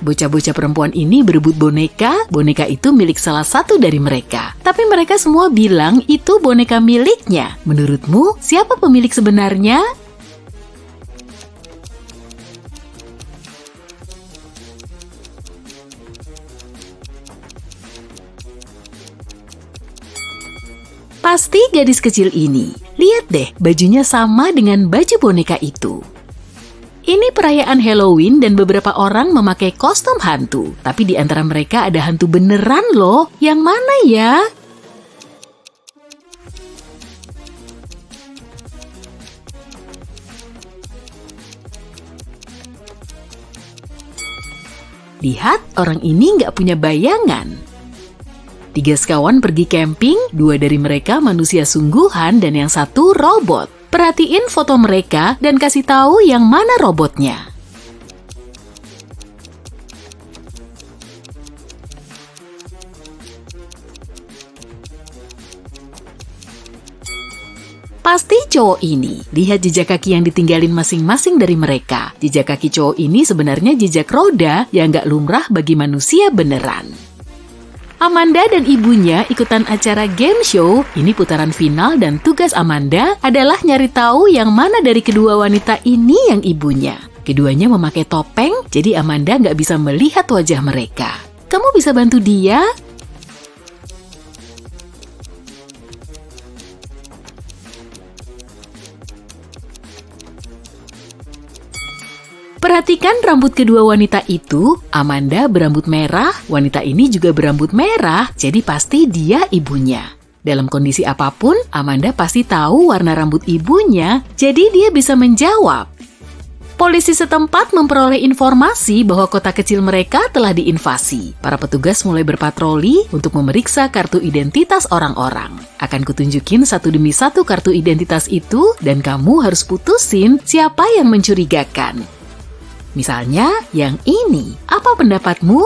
Bocah-bocah perempuan ini berebut boneka. Boneka itu milik salah satu dari mereka. Tapi mereka semua bilang itu boneka miliknya. Menurutmu, siapa pemilik sebenarnya? Pasti gadis kecil ini. Lihat deh, bajunya sama dengan baju boneka itu. Ini perayaan Halloween dan beberapa orang memakai kostum hantu. Tapi di antara mereka ada hantu beneran loh. Yang mana ya? Lihat, orang ini nggak punya bayangan. 3 sekawan pergi camping, 2 dari mereka manusia sungguhan dan yang satu robot. Perhatiin foto mereka dan kasih tahu yang mana robotnya. Pasti cowok ini. Lihat jejak kaki yang ditinggalin masing-masing dari mereka. Jejak kaki cowok ini sebenarnya jejak roda yang nggak lumrah bagi manusia beneran. Amanda dan ibunya ikutan acara game show. Ini putaran final dan tugas Amanda adalah nyari tahu yang mana dari kedua wanita ini yang ibunya. Keduanya memakai topeng, jadi Amanda nggak bisa melihat wajah mereka. Kamu bisa bantu dia? Perhatikan rambut kedua wanita itu. Amanda berambut merah, wanita ini juga berambut merah, jadi pasti dia ibunya. Dalam kondisi apapun, Amanda pasti tahu warna rambut ibunya, jadi dia bisa menjawab. Polisi setempat memperoleh informasi bahwa kota kecil mereka telah diinvasi. Para petugas mulai berpatroli untuk memeriksa kartu identitas orang-orang. Akan kutunjukin satu demi satu kartu identitas itu, dan kamu harus putusin siapa yang mencurigakan. Misalnya, yang ini. Apa pendapatmu?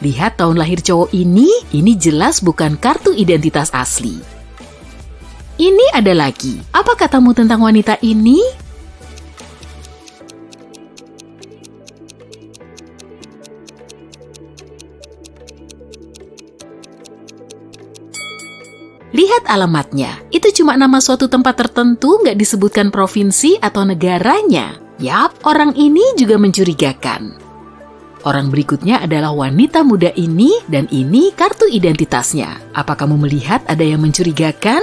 Lihat tahun lahir cowok ini jelas bukan kartu identitas asli. Ini ada lagi. Apa katamu tentang wanita ini? Lihat alamatnya, itu cuma nama suatu tempat tertentu, nggak disebutkan provinsi atau negaranya. Yap, orang ini juga mencurigakan. Orang berikutnya adalah wanita muda ini, dan ini kartu identitasnya. Apa kamu melihat ada yang mencurigakan?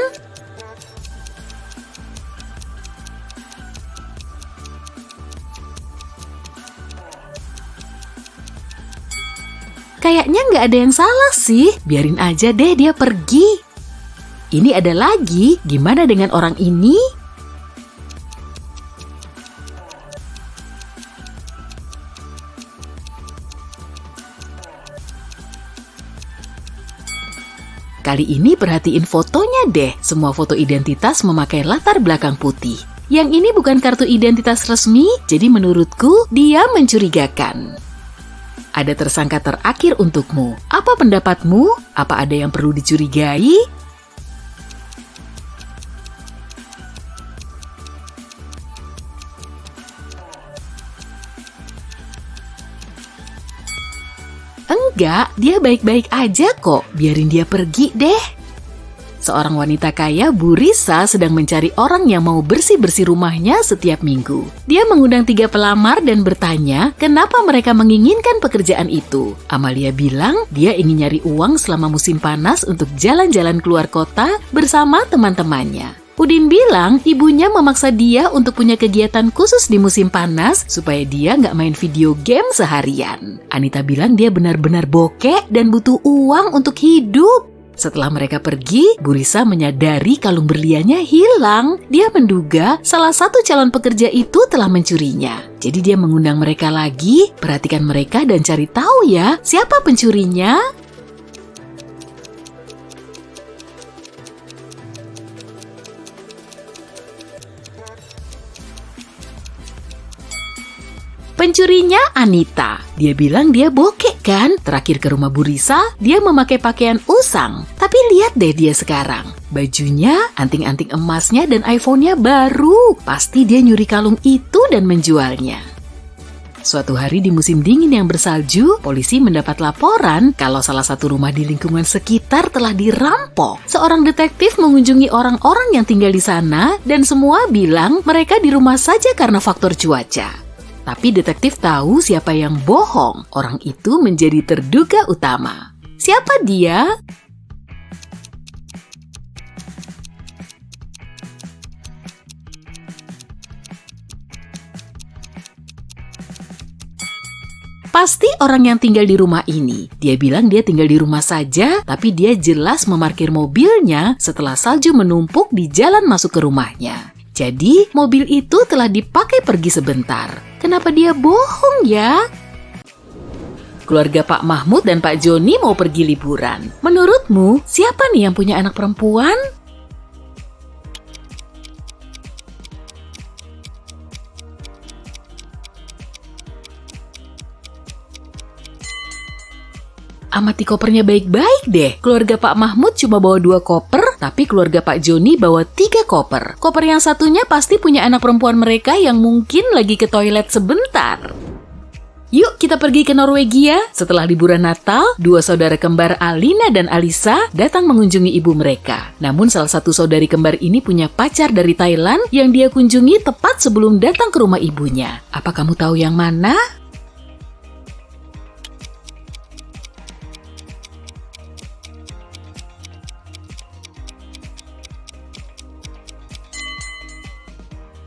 Kayaknya nggak ada yang salah sih, biarin aja deh dia pergi. Ini ada lagi, gimana dengan orang ini? Kali ini perhatiin fotonya deh, semua foto identitas memakai latar belakang putih. Yang ini bukan kartu identitas resmi, jadi menurutku dia mencurigakan. Ada tersangka terakhir untukmu. Apa pendapatmu? Apa ada yang perlu dicurigai? Enggak, dia baik-baik aja kok. Biarin dia pergi deh. Seorang wanita kaya, Bu Risa, sedang mencari orang yang mau bersih-bersih rumahnya setiap minggu. Dia mengundang 3 pelamar dan bertanya kenapa mereka menginginkan pekerjaan itu. Amalia bilang dia ingin nyari uang selama musim panas untuk jalan-jalan keluar kota bersama teman-temannya. Udin bilang ibunya memaksa dia untuk punya kegiatan khusus di musim panas supaya dia nggak main video game seharian. Anita bilang dia benar-benar bokek dan butuh uang untuk hidup. Setelah mereka pergi, Bu Risa menyadari kalung berliannya hilang. Dia menduga salah satu calon pekerja itu telah mencurinya. Jadi dia mengundang mereka lagi, perhatikan mereka dan cari tahu ya siapa pencurinya. Pencurinya Anita. Dia bilang dia bokek kan? Terakhir ke rumah Bu Risa, dia memakai pakaian usang. Tapi Lihat deh dia sekarang. Bajunya, anting-anting emasnya, dan iPhone-nya baru. Pasti dia nyuri kalung itu dan menjualnya. Suatu hari di musim dingin yang bersalju, polisi mendapat laporan kalau salah satu rumah di lingkungan sekitar telah dirampok. Seorang detektif mengunjungi orang-orang yang tinggal di sana dan semua bilang mereka di rumah saja karena faktor cuaca. Tapi detektif tahu siapa yang bohong. Orang itu menjadi terduga utama. Siapa dia? Pasti orang yang tinggal di rumah ini. Dia bilang dia tinggal di rumah saja, tapi dia jelas memarkir mobilnya setelah salju menumpuk di jalan masuk ke rumahnya. Jadi, mobil itu telah dipakai pergi sebentar. Kenapa dia bohong ya? Keluarga Pak Mahmud dan Pak Joni mau pergi liburan. Menurutmu, siapa nih yang punya anak perempuan? Amati kopernya baik-baik deh. Keluarga Pak Mahmud cuma bawa 2 koper, tapi keluarga Pak Joni bawa 3 koper. Koper yang satunya pasti punya anak perempuan mereka yang mungkin lagi ke toilet sebentar. Yuk kita pergi ke Norwegia. Setelah liburan Natal, 2 saudara kembar Alina dan Alisa datang mengunjungi ibu mereka. Namun salah satu saudari kembar ini punya pacar dari Thailand yang dia kunjungi tepat sebelum datang ke rumah ibunya. Apa kamu tahu yang mana?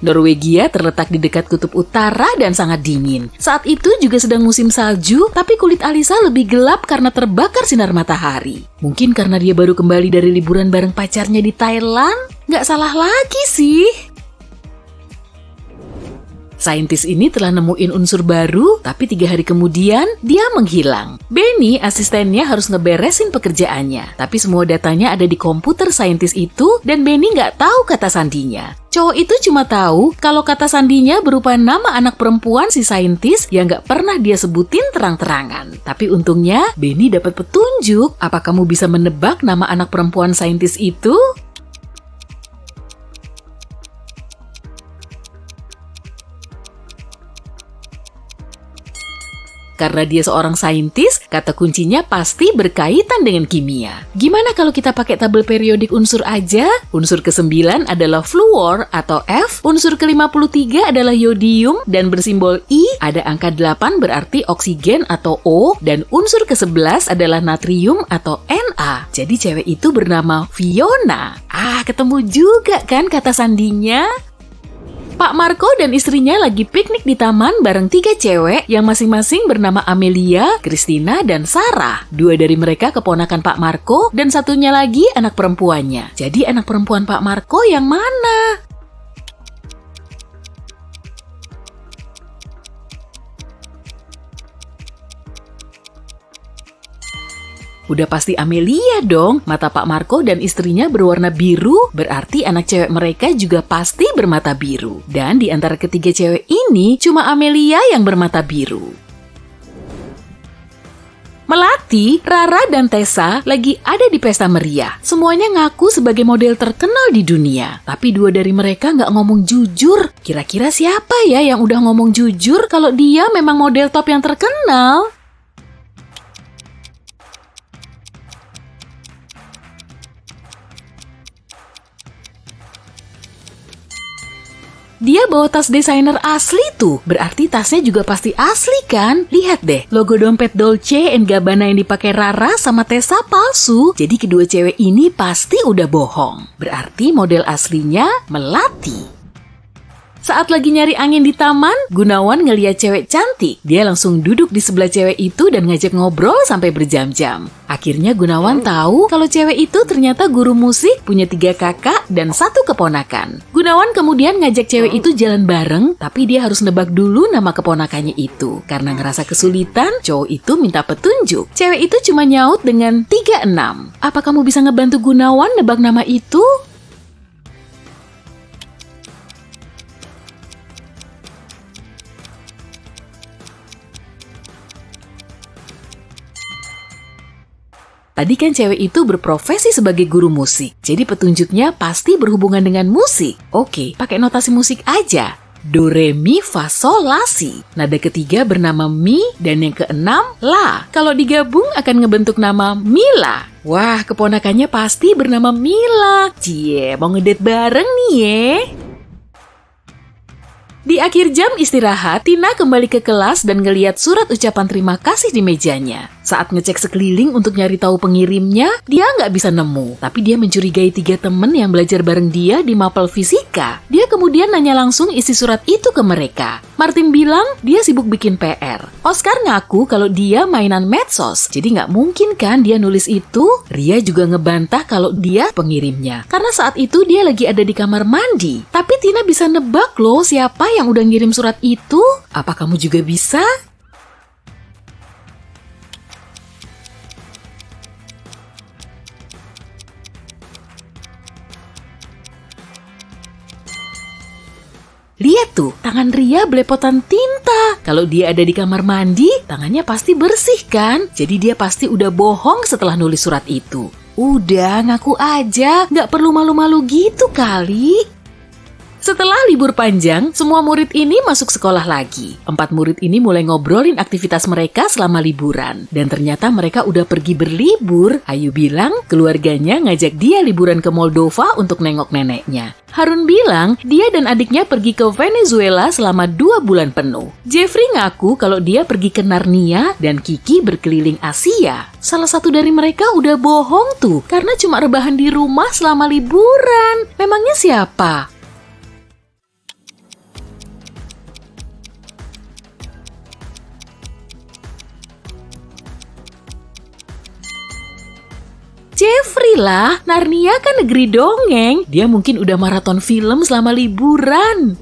Norwegia terletak di dekat kutub utara dan sangat dingin. Saat itu juga sedang musim salju, tapi kulit Alisa lebih gelap karena terbakar sinar matahari. Mungkin karena dia baru kembali dari liburan bareng pacarnya di Thailand? Nggak salah lagi sih. Saintis ini telah nemuin unsur baru, tapi 3 hari kemudian dia menghilang. Benny, asistennya harus ngeberesin pekerjaannya, tapi semua datanya ada di komputer saintis itu dan Benny nggak tahu kata sandinya. Cowok itu cuma tahu kalau kata sandinya berupa nama anak perempuan si saintis yang nggak pernah dia sebutin terang-terangan. Tapi untungnya Benny dapat petunjuk. Apa kamu bisa menebak nama anak perempuan saintis itu? Karena dia seorang saintis, kata kuncinya pasti berkaitan dengan kimia. Gimana kalau kita pakai tabel periodik unsur aja? Unsur ke-9 adalah fluor atau F, unsur ke-53 adalah yodium, dan bersimbol I, ada angka 8 berarti oksigen atau O, dan unsur ke-11 adalah natrium atau Na. Jadi cewek itu bernama Fiona. Ketemu juga kan kata sandinya? Pak Marco dan istrinya lagi piknik di taman bareng 3 cewek yang masing-masing bernama Amelia, Christina, dan Sarah. 2 dari mereka keponakan Pak Marco dan satunya lagi anak perempuannya. Jadi anak perempuan Pak Marco yang mana? Udah pasti Amelia dong. Mata Pak Marco dan istrinya berwarna biru, berarti anak cewek mereka juga pasti bermata biru. Dan di antara ketiga cewek ini, cuma Amelia yang bermata biru. Melati, Rara, dan Tessa lagi ada di pesta meriah. Semuanya ngaku sebagai model terkenal di dunia. Tapi 2 dari mereka nggak ngomong jujur. Kira-kira siapa ya yang udah ngomong jujur kalau dia memang model top yang terkenal? Dia bawa tas desainer asli tuh, berarti tasnya juga pasti asli kan? Lihat deh, logo dompet Dolce & Gabbana yang dipakai Rara sama Tessa palsu. Jadi kedua cewek ini pasti udah bohong. Berarti model aslinya Melati. Saat lagi nyari angin di taman, Gunawan ngeliat cewek cantik. Dia langsung duduk di sebelah cewek itu dan ngajak ngobrol sampai berjam-jam. Akhirnya Gunawan tahu kalau cewek itu ternyata guru musik, punya 3 kakak dan 1 keponakan. Gunawan kemudian ngajak cewek itu jalan bareng, tapi dia harus nebak dulu nama keponakannya itu. Karena ngerasa kesulitan, cowok itu minta petunjuk. Cewek itu cuma nyaut dengan 36. Apa kamu bisa ngebantu Gunawan nebak nama itu? Tadi kan cewek itu berprofesi sebagai guru musik, jadi petunjuknya pasti berhubungan dengan musik. Oke, pakai notasi musik aja. Do, re, mi, fa, sol, la, si. Nada ketiga bernama mi dan yang keenam la. Kalau digabung akan ngebentuk nama Mila. Wah, keponakannya pasti bernama Mila. Cie, mau ngedate bareng nih ye. Di akhir jam istirahat, Tina kembali ke kelas dan ngeliat surat ucapan terima kasih di mejanya. Saat ngecek sekeliling untuk nyari tahu pengirimnya, dia nggak bisa nemu. Tapi dia mencurigai 3 temen yang belajar bareng dia di mapel fisika. Dia kemudian nanya langsung isi surat itu ke mereka. Martin bilang dia sibuk bikin PR. Oscar ngaku kalau dia mainan medsos, jadi nggak mungkin kan dia nulis itu. Ria juga ngebantah kalau dia pengirimnya, karena saat itu dia lagi ada di kamar mandi. Tapi Tina bisa nebak loh siapa yang udah ngirim surat itu. Apa kamu juga bisa? Lihat tuh, tangan Ria belepotan tinta. Kalau dia ada di kamar mandi, tangannya pasti bersih kan? Jadi dia pasti udah bohong setelah nulis surat itu. Udah, ngaku aja. Nggak perlu malu-malu gitu kali. Setelah libur panjang, semua murid ini masuk sekolah lagi. 4 murid ini mulai ngobrolin aktivitas mereka selama liburan. Dan ternyata mereka udah pergi berlibur. Ayu bilang keluarganya ngajak dia liburan ke Moldova untuk nengok neneknya. Harun bilang dia dan adiknya pergi ke Venezuela selama 2 bulan penuh. Jeffrey ngaku kalau dia pergi ke Narnia dan Kiki berkeliling Asia. Salah satu dari mereka udah bohong tuh karena cuma rebahan di rumah selama liburan. Memangnya siapa? Jeffrey lah, Narnia kan negeri dongeng. Dia mungkin udah maraton film selama liburan.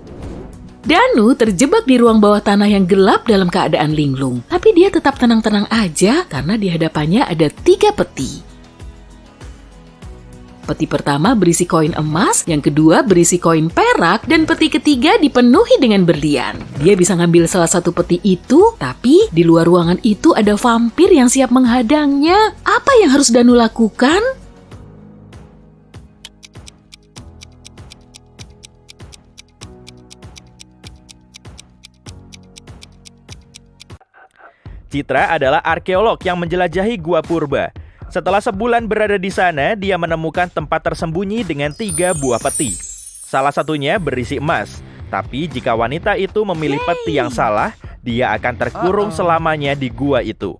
Danu terjebak di ruang bawah tanah yang gelap dalam keadaan linglung. Tapi dia tetap tenang-tenang aja karena di hadapannya ada 3 peti. Peti pertama berisi koin emas, yang kedua berisi koin perak, dan peti ketiga dipenuhi dengan berlian. Dia bisa ngambil salah satu peti itu, tapi di luar ruangan itu ada vampir yang siap menghadangnya. Apa yang harus Danu lakukan? Citra adalah arkeolog yang menjelajahi Gua Purba. Setelah sebulan berada di sana, dia menemukan tempat tersembunyi dengan 3 buah peti. Salah satunya berisi emas. Tapi jika wanita itu memilih peti yang salah, dia akan terkurung selamanya di gua itu.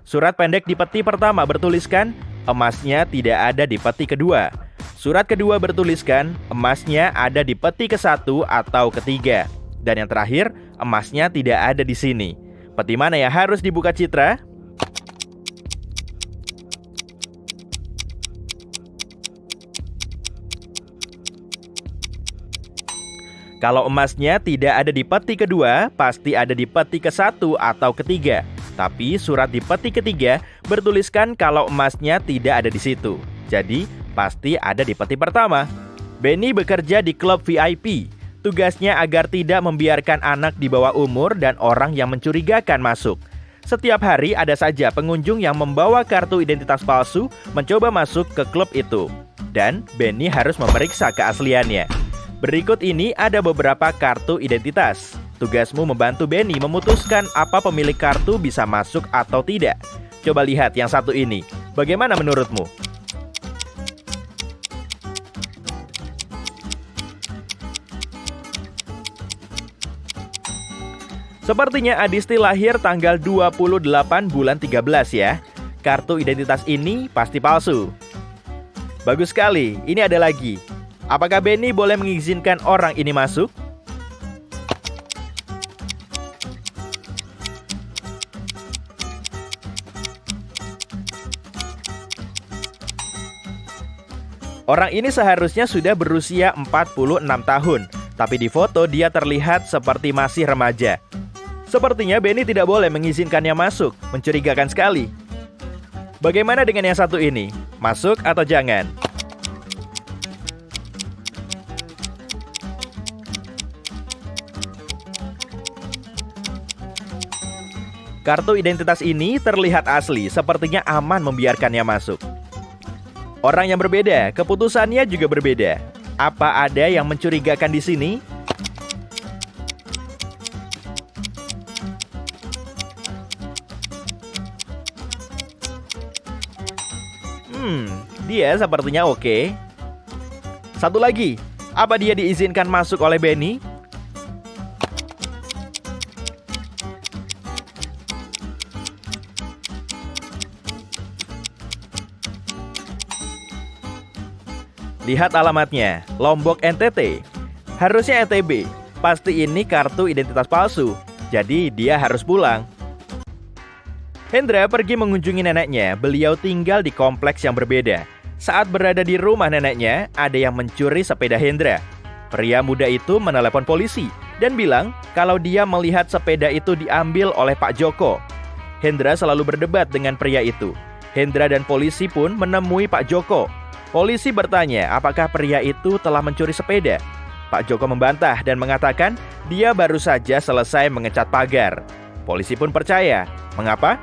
Surat pendek di peti pertama bertuliskan, emasnya tidak ada di peti kedua. Surat kedua bertuliskan, emasnya ada di peti ke-1 atau ketiga. Dan yang terakhir, emasnya tidak ada di sini. Peti mana yang harus dibuka, Citra? Kalau emasnya tidak ada di peti kedua, pasti ada di peti ke-1 atau ketiga. Tapi surat di peti ketiga bertuliskan kalau emasnya tidak ada di situ. Jadi, pasti ada di peti pertama. Benny bekerja di klub VIP. Tugasnya agar tidak membiarkan anak di bawah umur dan orang yang mencurigakan masuk. Setiap hari ada saja pengunjung yang membawa kartu identitas palsu mencoba masuk ke klub itu. Dan Benny harus memeriksa keasliannya. Berikut ini ada beberapa kartu identitas. Tugasmu membantu Benny memutuskan apa pemilik kartu bisa masuk atau tidak. Coba lihat yang satu ini. Bagaimana menurutmu? Sepertinya Adisti lahir tanggal 28 bulan 13 ya. Kartu identitas ini pasti palsu. Bagus sekali, ini ada lagi. Apakah Benny boleh mengizinkan orang ini masuk? Orang ini seharusnya sudah berusia 46 tahun, tapi di foto dia terlihat seperti masih remaja. Sepertinya Benny tidak boleh mengizinkannya masuk, mencurigakan sekali. Bagaimana dengan yang satu ini? Masuk atau jangan? Kartu identitas ini terlihat asli, sepertinya aman membiarkannya masuk. Orang yang berbeda, keputusannya juga berbeda. Apa ada yang mencurigakan di sini? Dia sepertinya oke. Satu lagi, apa dia diizinkan masuk oleh Benny? Lihat alamatnya, Lombok NTT. Harusnya NTB. Pasti ini kartu identitas palsu. Jadi dia harus pulang. Hendra pergi mengunjungi neneknya. Beliau tinggal di kompleks yang berbeda. Saat berada di rumah neneknya, ada yang mencuri sepeda Hendra. Pria muda itu menelepon polisi dan bilang kalau dia melihat sepeda itu diambil oleh Pak Joko. Hendra selalu berdebat dengan pria itu. Hendra dan polisi pun menemui Pak Joko. Polisi bertanya apakah pria itu telah mencuri sepeda. Pak Joko membantah dan mengatakan dia baru saja selesai mengecat pagar. Polisi pun percaya. Mengapa?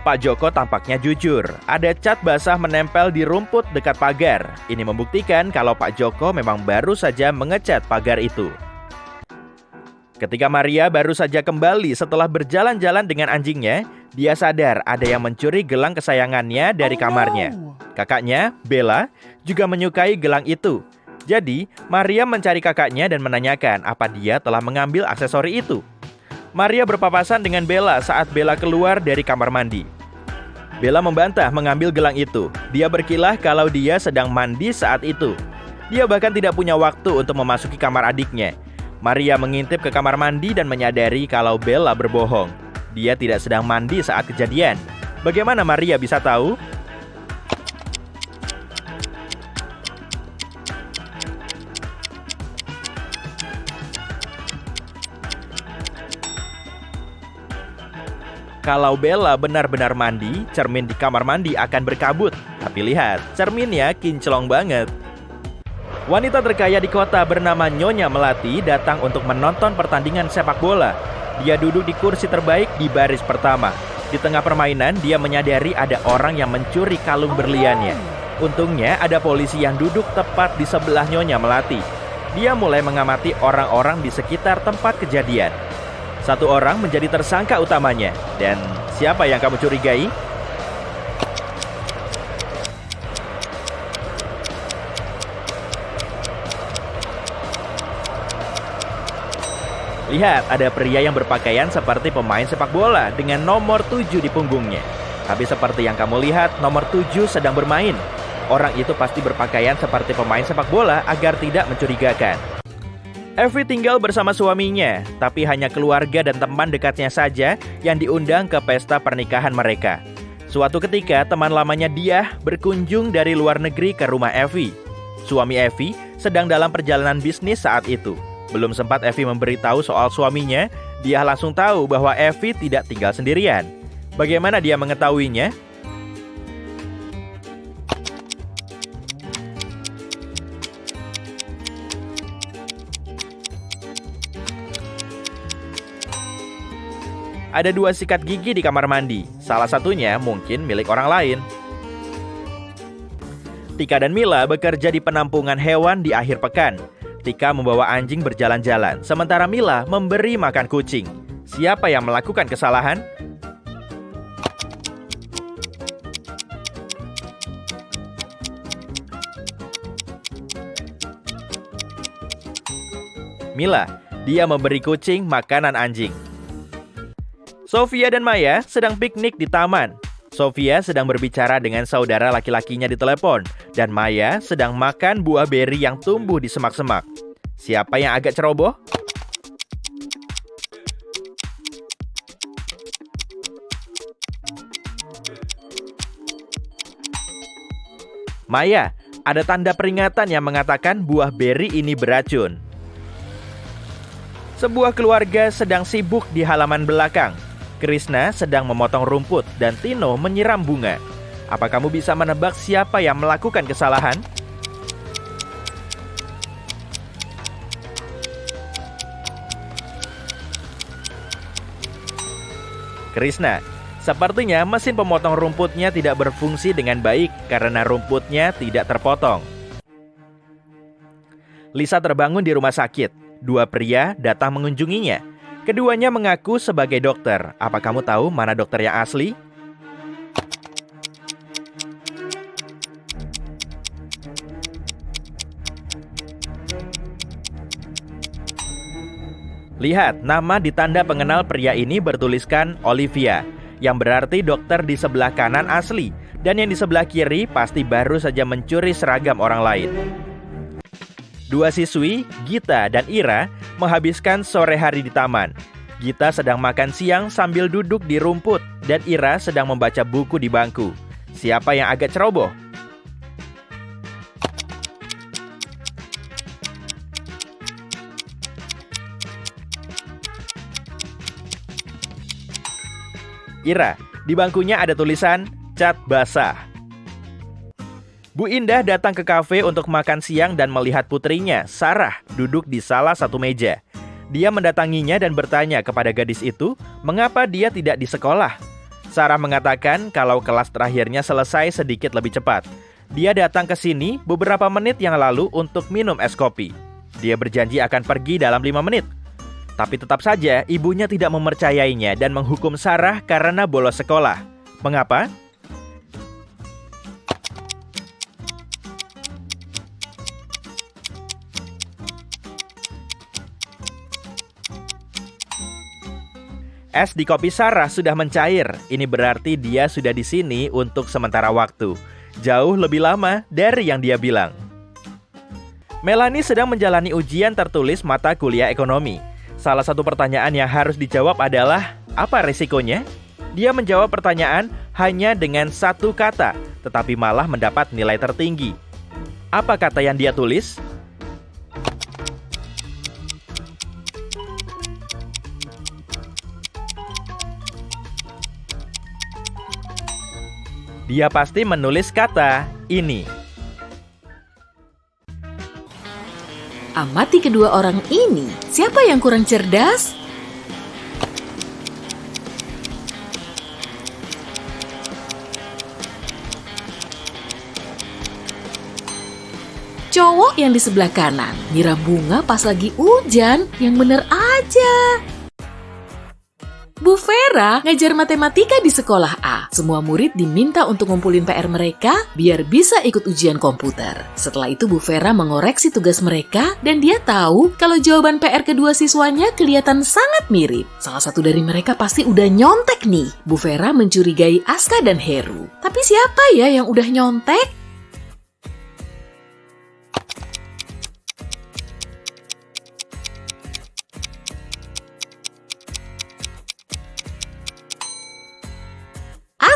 Pak Joko tampaknya jujur. Ada cat basah menempel di rumput dekat pagar. Ini membuktikan kalau Pak Joko memang baru saja mengecat pagar itu. Ketika Maria baru saja kembali setelah berjalan-jalan dengan anjingnya, dia sadar ada yang mencuri gelang kesayangannya dari kamarnya. Kakaknya, Bella, juga menyukai gelang itu. Jadi, Maria mencari kakaknya dan menanyakan apa dia telah mengambil aksesori itu. Maria berpapasan dengan Bella saat Bella keluar dari kamar mandi. Bella membantah mengambil gelang itu. Dia berkilah kalau dia sedang mandi saat itu. Dia bahkan tidak punya waktu untuk memasuki kamar adiknya. Maria mengintip ke kamar mandi dan menyadari kalau Bella berbohong. Dia tidak sedang mandi saat kejadian. Bagaimana Maria bisa tahu? Kalau Bella benar-benar mandi, cermin di kamar mandi akan berkabut. Tapi lihat, cerminnya kinclong banget. Wanita terkaya di kota bernama Nyonya Melati datang untuk menonton pertandingan sepak bola. Dia duduk di kursi terbaik di baris pertama. Di tengah permainan, dia menyadari ada orang yang mencuri kalung berliannya. Untungnya ada polisi yang duduk tepat di sebelah Nyonya Melati. Dia mulai mengamati orang-orang di sekitar tempat kejadian. Satu orang menjadi tersangka utamanya. Dan siapa yang kamu curigai? Lihat, ada pria yang berpakaian seperti pemain sepak bola dengan nomor 7 di punggungnya. Tapi seperti yang kamu lihat, nomor 7 sedang bermain. Orang itu pasti berpakaian seperti pemain sepak bola agar tidak mencurigakan. Effie tinggal bersama suaminya, tapi hanya keluarga dan teman dekatnya saja yang diundang ke pesta pernikahan mereka. Suatu ketika, teman lamanya Diah berkunjung dari luar negeri ke rumah Effie. Suami Effie sedang dalam perjalanan bisnis saat itu. Belum sempat Effie memberitahu soal suaminya, Diah langsung tahu bahwa Effie tidak tinggal sendirian. Bagaimana dia mengetahuinya? Ada 2 sikat gigi di kamar mandi. Salah satunya mungkin milik orang lain. Tika dan Mila bekerja di penampungan hewan di akhir pekan. Tika membawa anjing berjalan-jalan, sementara Mila memberi makan kucing. Siapa yang melakukan kesalahan? Mila, dia memberi kucing makanan anjing. Sofia dan Maya sedang piknik di taman. Sofia sedang berbicara dengan saudara laki-lakinya di telepon, dan Maya sedang makan buah beri yang tumbuh di semak-semak. Siapa yang agak ceroboh? Maya, ada tanda peringatan yang mengatakan buah beri ini beracun. Sebuah keluarga sedang sibuk di halaman belakang. Krishna sedang memotong rumput dan Tino menyiram bunga. Apa kamu bisa menebak siapa yang melakukan kesalahan? Krishna. Sepertinya mesin pemotong rumputnya tidak berfungsi dengan baik karena rumputnya tidak terpotong. Lisa terbangun di rumah sakit. Dua pria datang mengunjunginya. Keduanya mengaku sebagai dokter. Apa kamu tahu mana dokter yang asli? Lihat, nama di tanda pengenal pria ini bertuliskan Olivia, yang berarti dokter di sebelah kanan asli, dan yang di sebelah kiri pasti baru saja mencuri seragam orang lain. Dua siswi, Gita dan Ira, menghabiskan sore hari di taman. Gita sedang makan siang sambil duduk di rumput, dan Ira sedang membaca buku di bangku. Siapa yang agak ceroboh? Ira, di bangkunya ada tulisan cat basah. Bu Indah datang ke kafe untuk makan siang dan melihat putrinya, Sarah, duduk di salah satu meja. Dia mendatanginya dan bertanya kepada gadis itu, mengapa dia tidak di sekolah. Sarah mengatakan kalau kelas terakhirnya selesai sedikit lebih cepat. Dia datang ke sini beberapa menit yang lalu untuk minum es kopi. Dia berjanji akan pergi dalam 5 menit. Tapi tetap saja ibunya tidak mempercayainya dan menghukum Sarah karena bolos sekolah. Mengapa? Es di kopi Sarah sudah mencair. Ini berarti dia sudah di sini untuk sementara waktu. Jauh lebih lama dari yang dia bilang. Melanie sedang menjalani ujian tertulis mata kuliah ekonomi. Salah satu pertanyaan yang harus dijawab adalah, apa resikonya? Dia menjawab pertanyaan hanya dengan satu kata, tetapi malah mendapat nilai tertinggi. Apa kata yang dia tulis? Dia pasti menulis kata ini. Amati kedua orang ini. Siapa yang kurang cerdas? Cowok yang di sebelah kanan nyiram bunga pas lagi hujan. Yang bener aja. Bu Vera ngajar matematika di sekolah A. Semua murid diminta untuk ngumpulin PR mereka biar bisa ikut ujian komputer. Setelah itu Bu Vera mengoreksi tugas mereka dan dia tahu kalau jawaban PR kedua siswanya kelihatan sangat mirip. Salah satu dari mereka pasti udah nyontek nih. Bu Vera mencurigai Aska dan Heru. Tapi siapa ya yang udah nyontek?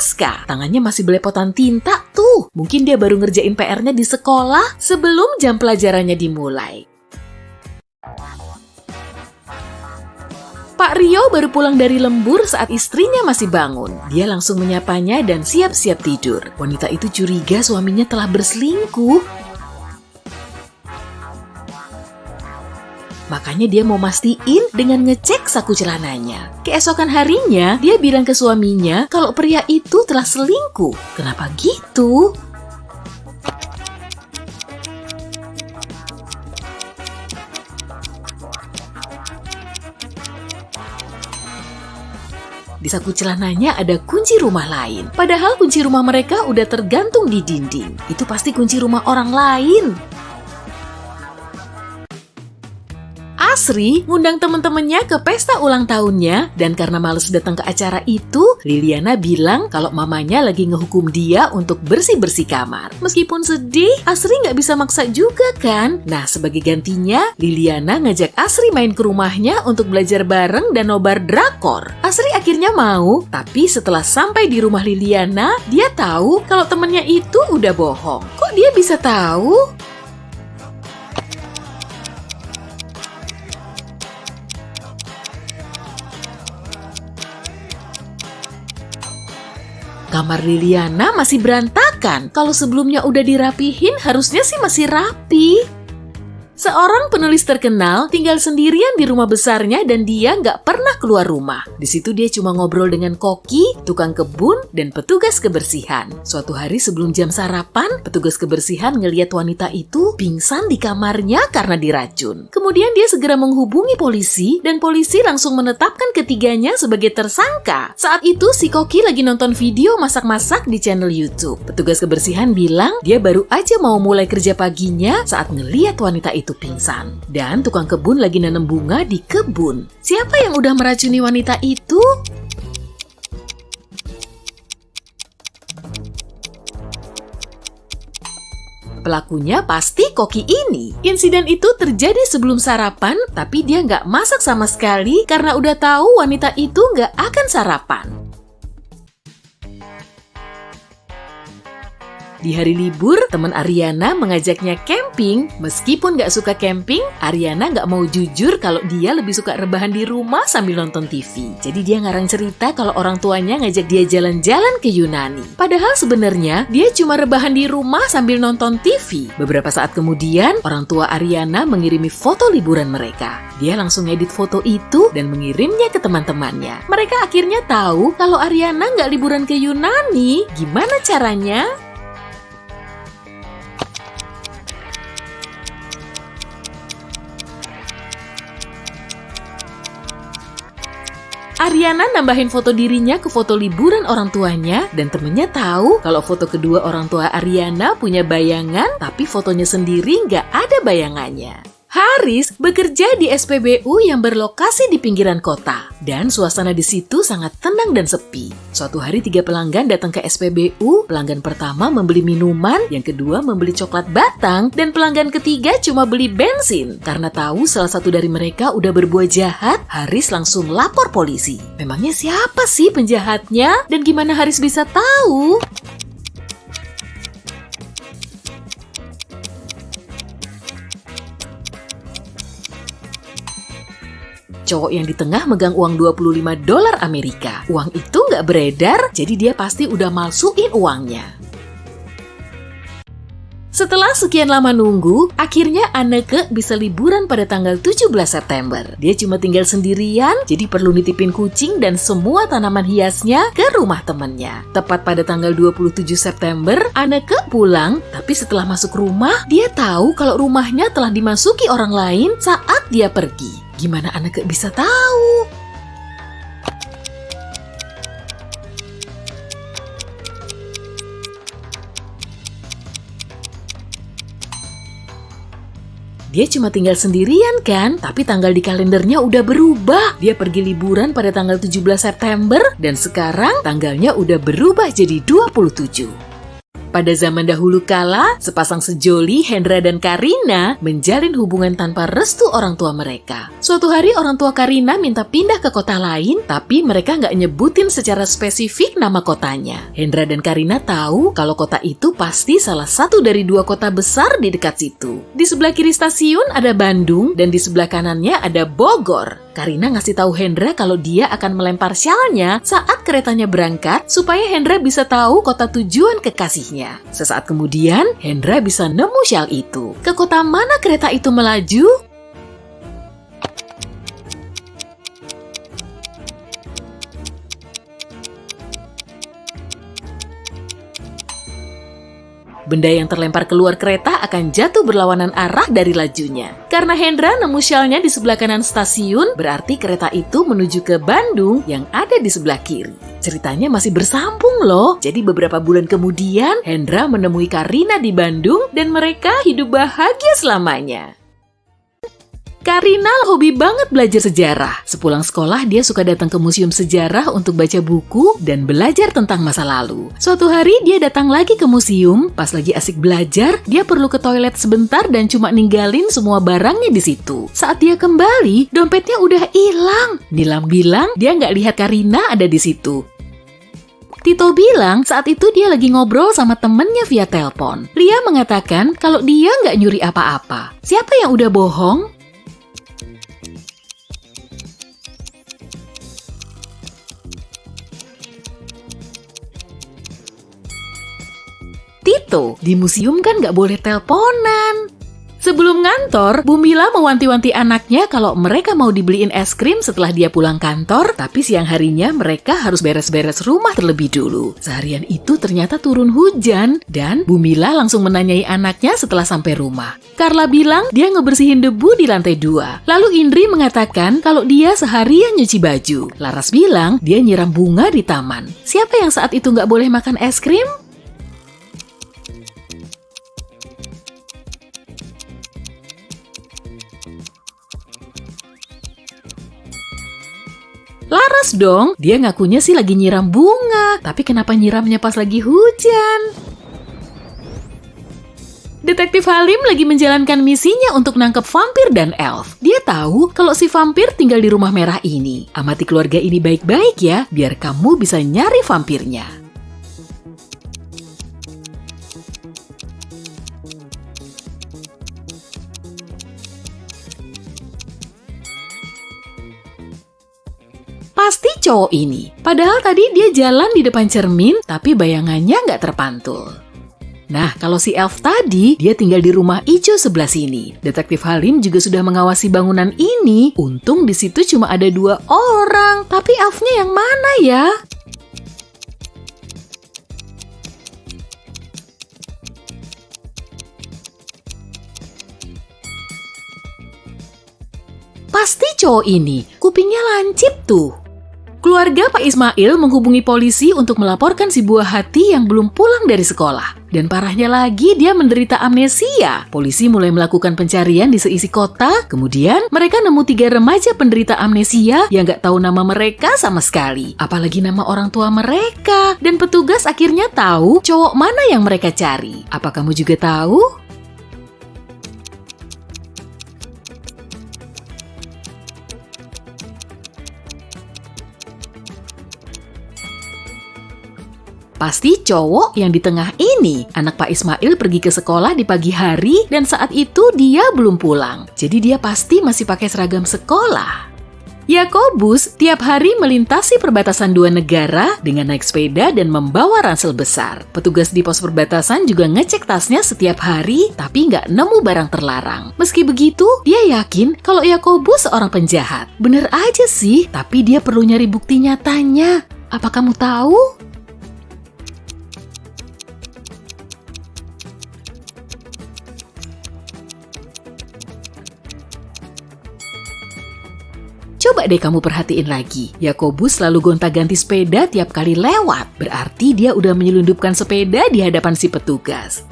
Aska, tangannya masih belepotan tinta tuh. Mungkin dia baru ngerjain PR-nya di sekolah sebelum jam pelajarannya dimulai. Pak Rio baru pulang dari lembur saat istrinya masih bangun. Dia langsung menyapanya dan siap-siap tidur. Wanita itu curiga suaminya telah berselingkuh. Makanya dia mau mastiin dengan ngecek saku celananya. Keesokan harinya, dia bilang ke suaminya kalau pria itu telah selingkuh. Kenapa gitu? Di saku celananya ada kunci rumah lain. Padahal kunci rumah mereka udah tergantung di dinding. Itu pasti kunci rumah orang lain. Asri ngundang temen-temennya ke pesta ulang tahunnya dan karena males datang ke acara itu, Liliana bilang kalau mamanya lagi ngehukum dia untuk bersih-bersih kamar. Meskipun sedih, Asri nggak bisa maksa juga kan? Nah, sebagai gantinya, Liliana ngajak Asri main ke rumahnya untuk belajar bareng dan nobar drakor. Asri akhirnya mau, tapi setelah sampai di rumah Liliana, dia tahu kalau temennya itu udah bohong. Kok dia bisa tahu? Kamar Liliana masih berantakan. Kalau sebelumnya udah dirapihin, harusnya sih masih rapi. Seorang penulis terkenal tinggal sendirian di rumah besarnya dan dia nggak pernah keluar rumah. Di situ dia cuma ngobrol dengan koki, tukang kebun, dan petugas kebersihan. Suatu hari sebelum jam sarapan, petugas kebersihan ngeliat wanita itu pingsan di kamarnya karena diracun. Kemudian dia segera menghubungi polisi dan polisi langsung menetapkan ketiganya sebagai tersangka. Saat itu si koki lagi nonton video masak-masak di channel YouTube. Petugas kebersihan bilang dia baru aja mau mulai kerja paginya saat ngeliat wanita itu pingsan. Dan tukang kebun lagi nanam bunga di kebun. Siapa yang udah meracuni wanita itu? Pelakunya pasti koki ini. Insiden itu terjadi sebelum sarapan, tapi dia nggak masak sama sekali karena udah tahu wanita itu nggak akan sarapan. Di hari libur, teman Ariana mengajaknya camping. Meskipun gak suka camping, Ariana gak mau jujur kalau dia lebih suka rebahan di rumah sambil nonton TV. Jadi dia ngarang cerita kalau orang tuanya ngajak dia jalan-jalan ke Yunani. Padahal sebenarnya dia cuma rebahan di rumah sambil nonton TV. Beberapa saat kemudian, orang tua Ariana mengirimi foto liburan mereka. Dia langsung edit foto itu dan mengirimnya ke teman-temannya. Mereka akhirnya tahu kalau Ariana gak liburan ke Yunani. Gimana caranya? Ariana nambahin foto dirinya ke foto liburan orang tuanya dan temennya tahu kalau foto kedua orang tua Ariana punya bayangan tapi fotonya sendiri nggak ada bayangannya. Haris bekerja di SPBU yang berlokasi di pinggiran kota dan suasana di situ sangat tenang dan sepi. Suatu hari 3 pelanggan datang ke SPBU. Pelanggan pertama membeli minuman, yang kedua membeli coklat batang, dan pelanggan ketiga cuma beli bensin. Karena tahu salah satu dari mereka udah berbuat jahat, Haris langsung lapor polisi. Memangnya siapa sih penjahatnya dan gimana Haris bisa tahu? Cowok yang di tengah megang uang $25 Amerika. Uang itu nggak beredar, jadi dia pasti udah malsuin uangnya. Setelah sekian lama nunggu, akhirnya Anneke bisa liburan pada tanggal 17 September. Dia cuma tinggal sendirian, jadi perlu nitipin kucing dan semua tanaman hiasnya ke rumah temannya. Tepat pada tanggal 27 September, Anneke pulang, tapi setelah masuk rumah, dia tahu kalau rumahnya telah dimasuki orang lain saat dia pergi. Gimana Anneke bisa tahu? Dia cuma tinggal sendirian kan, tapi tanggal di kalendernya udah berubah. Dia pergi liburan pada tanggal 17 September dan sekarang tanggalnya udah berubah jadi 27. Pada zaman dahulu kala, sepasang sejoli Hendra dan Karina menjalin hubungan tanpa restu orang tua mereka. Suatu hari orang tua Karina minta pindah ke kota lain, tapi mereka nggak nyebutin secara spesifik nama kotanya. Hendra dan Karina tahu kalau kota itu pasti salah satu dari 2 kota besar di dekat situ. Di sebelah kiri stasiun ada Bandung dan di sebelah kanannya ada Bogor. Karina ngasih tahu Hendra kalau dia akan melempar syalnya saat keretanya berangkat supaya Hendra bisa tahu kota tujuan kekasihnya. Sesaat kemudian, Hendra bisa nemu syal itu. Ke kota mana kereta itu melaju? Benda yang terlempar keluar kereta akan jatuh berlawanan arah dari lajunya. Karena Hendra nemu syalnya di sebelah kanan stasiun, berarti kereta itu menuju ke Bandung yang ada di sebelah kiri. Ceritanya masih bersambung loh. Jadi beberapa bulan kemudian, Hendra menemui Karina di Bandung dan mereka hidup bahagia selamanya. Karina hobi banget belajar sejarah. Sepulang sekolah, dia suka datang ke museum sejarah untuk baca buku dan belajar tentang masa lalu. Suatu hari, dia datang lagi ke museum. Pas lagi asik belajar, dia perlu ke toilet sebentar dan cuma ninggalin semua barangnya di situ. Saat dia kembali, dompetnya udah hilang. Nilam bilang dia nggak lihat Karina ada di situ. Tito bilang saat itu dia lagi ngobrol sama temennya via telepon. Lia mengatakan kalau dia nggak nyuri apa-apa. Siapa yang udah bohong? Vito. Di museum kan nggak boleh teleponan. Sebelum ngantor, Bu Mila mewanti-wanti anaknya kalau mereka mau dibeliin es krim setelah dia pulang kantor, tapi siang harinya mereka harus beres-beres rumah terlebih dulu. Seharian itu ternyata turun hujan, dan Bu Mila langsung menanyai anaknya setelah sampai rumah. Carla bilang dia ngebersihin debu di lantai 2. Lalu Indri mengatakan kalau dia seharian nyuci baju. Laras bilang dia nyiram bunga di taman. Siapa yang saat itu nggak boleh makan es krim? Laras dong, dia ngakunya sih lagi nyiram bunga, tapi kenapa nyiramnya pas lagi hujan? Detektif Halim lagi menjalankan misinya untuk nangkep vampir dan elf. Dia tahu kalau si vampir tinggal di rumah merah ini. Amati keluarga ini baik-baik ya, biar kamu bisa nyari vampirnya. Pasti cowok ini. Padahal tadi dia jalan di depan cermin, tapi bayangannya nggak terpantul. Nah, kalau si elf tadi, dia tinggal di rumah ijo sebelah sini. Detektif Halim juga sudah mengawasi bangunan ini. Untung di situ cuma ada 2 orang. Tapi elfnya yang mana ya? Pasti cowok ini. Kupingnya lancip tuh. Keluarga Pak Ismail menghubungi polisi untuk melaporkan si buah hati yang belum pulang dari sekolah. Dan parahnya lagi, dia menderita amnesia. Polisi mulai melakukan pencarian di seisi kota. Kemudian, mereka nemu 3 remaja penderita amnesia yang gak tahu nama mereka sama sekali. Apalagi nama orang tua mereka. Dan petugas akhirnya tahu cowok mana yang mereka cari. Apa kamu juga tahu? Pasti cowok yang di tengah ini. Anak Pak Ismail pergi ke sekolah di pagi hari dan saat itu dia belum pulang. Jadi dia pasti masih pakai seragam sekolah. Yakobus tiap hari melintasi perbatasan 2 negara dengan naik sepeda dan membawa ransel besar. Petugas di pos perbatasan juga ngecek tasnya setiap hari, tapi nggak nemu barang terlarang. Meski begitu, dia yakin kalau Yakobus seorang penjahat. Bener aja sih, tapi dia perlu nyari bukti nyatanya. Apa kamu tahu? Coba deh kamu perhatiin lagi. Yakobus selalu gonta-ganti sepeda tiap kali lewat. Berarti dia udah menyelundupkan sepeda di hadapan si petugas.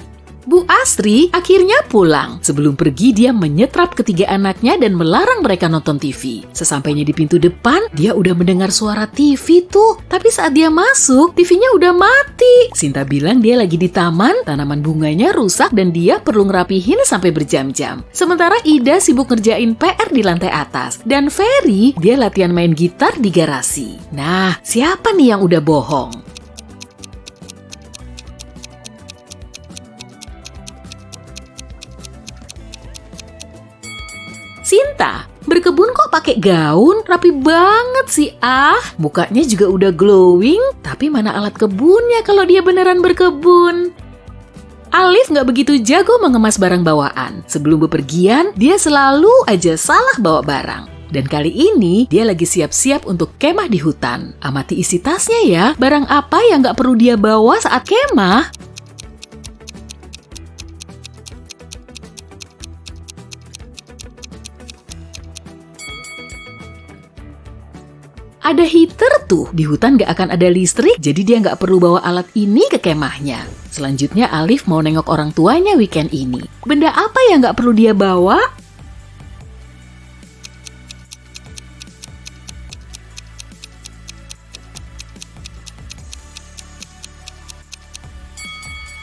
Bu Astri akhirnya pulang. Sebelum pergi, dia menyetrap ketiga anaknya dan melarang mereka nonton TV. Sesampainya di pintu depan, dia udah mendengar suara TV tuh. Tapi saat dia masuk, TV-nya udah mati. Sinta bilang dia lagi di taman, tanaman bunganya rusak dan dia perlu ngerapihin sampai berjam-jam. Sementara Ida sibuk ngerjain PR di lantai atas. Dan Ferry, dia latihan main gitar di garasi. Nah, siapa nih yang udah bohong? Sinta, berkebun kok pakai gaun? Rapi banget sih Mukanya juga udah glowing, tapi mana alat kebunnya kalau dia beneran berkebun? Alif nggak begitu jago mengemas barang bawaan. Sebelum bepergian, dia selalu aja salah bawa barang. Dan kali ini, dia lagi siap-siap untuk kemah di hutan. Amati isi tasnya ya, barang apa yang nggak perlu dia bawa saat kemah? Ada heater tuh, di hutan gak akan ada listrik, jadi dia gak perlu bawa alat ini ke kemahnya. Selanjutnya Alif mau nengok orang tuanya weekend ini. Benda apa yang gak perlu dia bawa?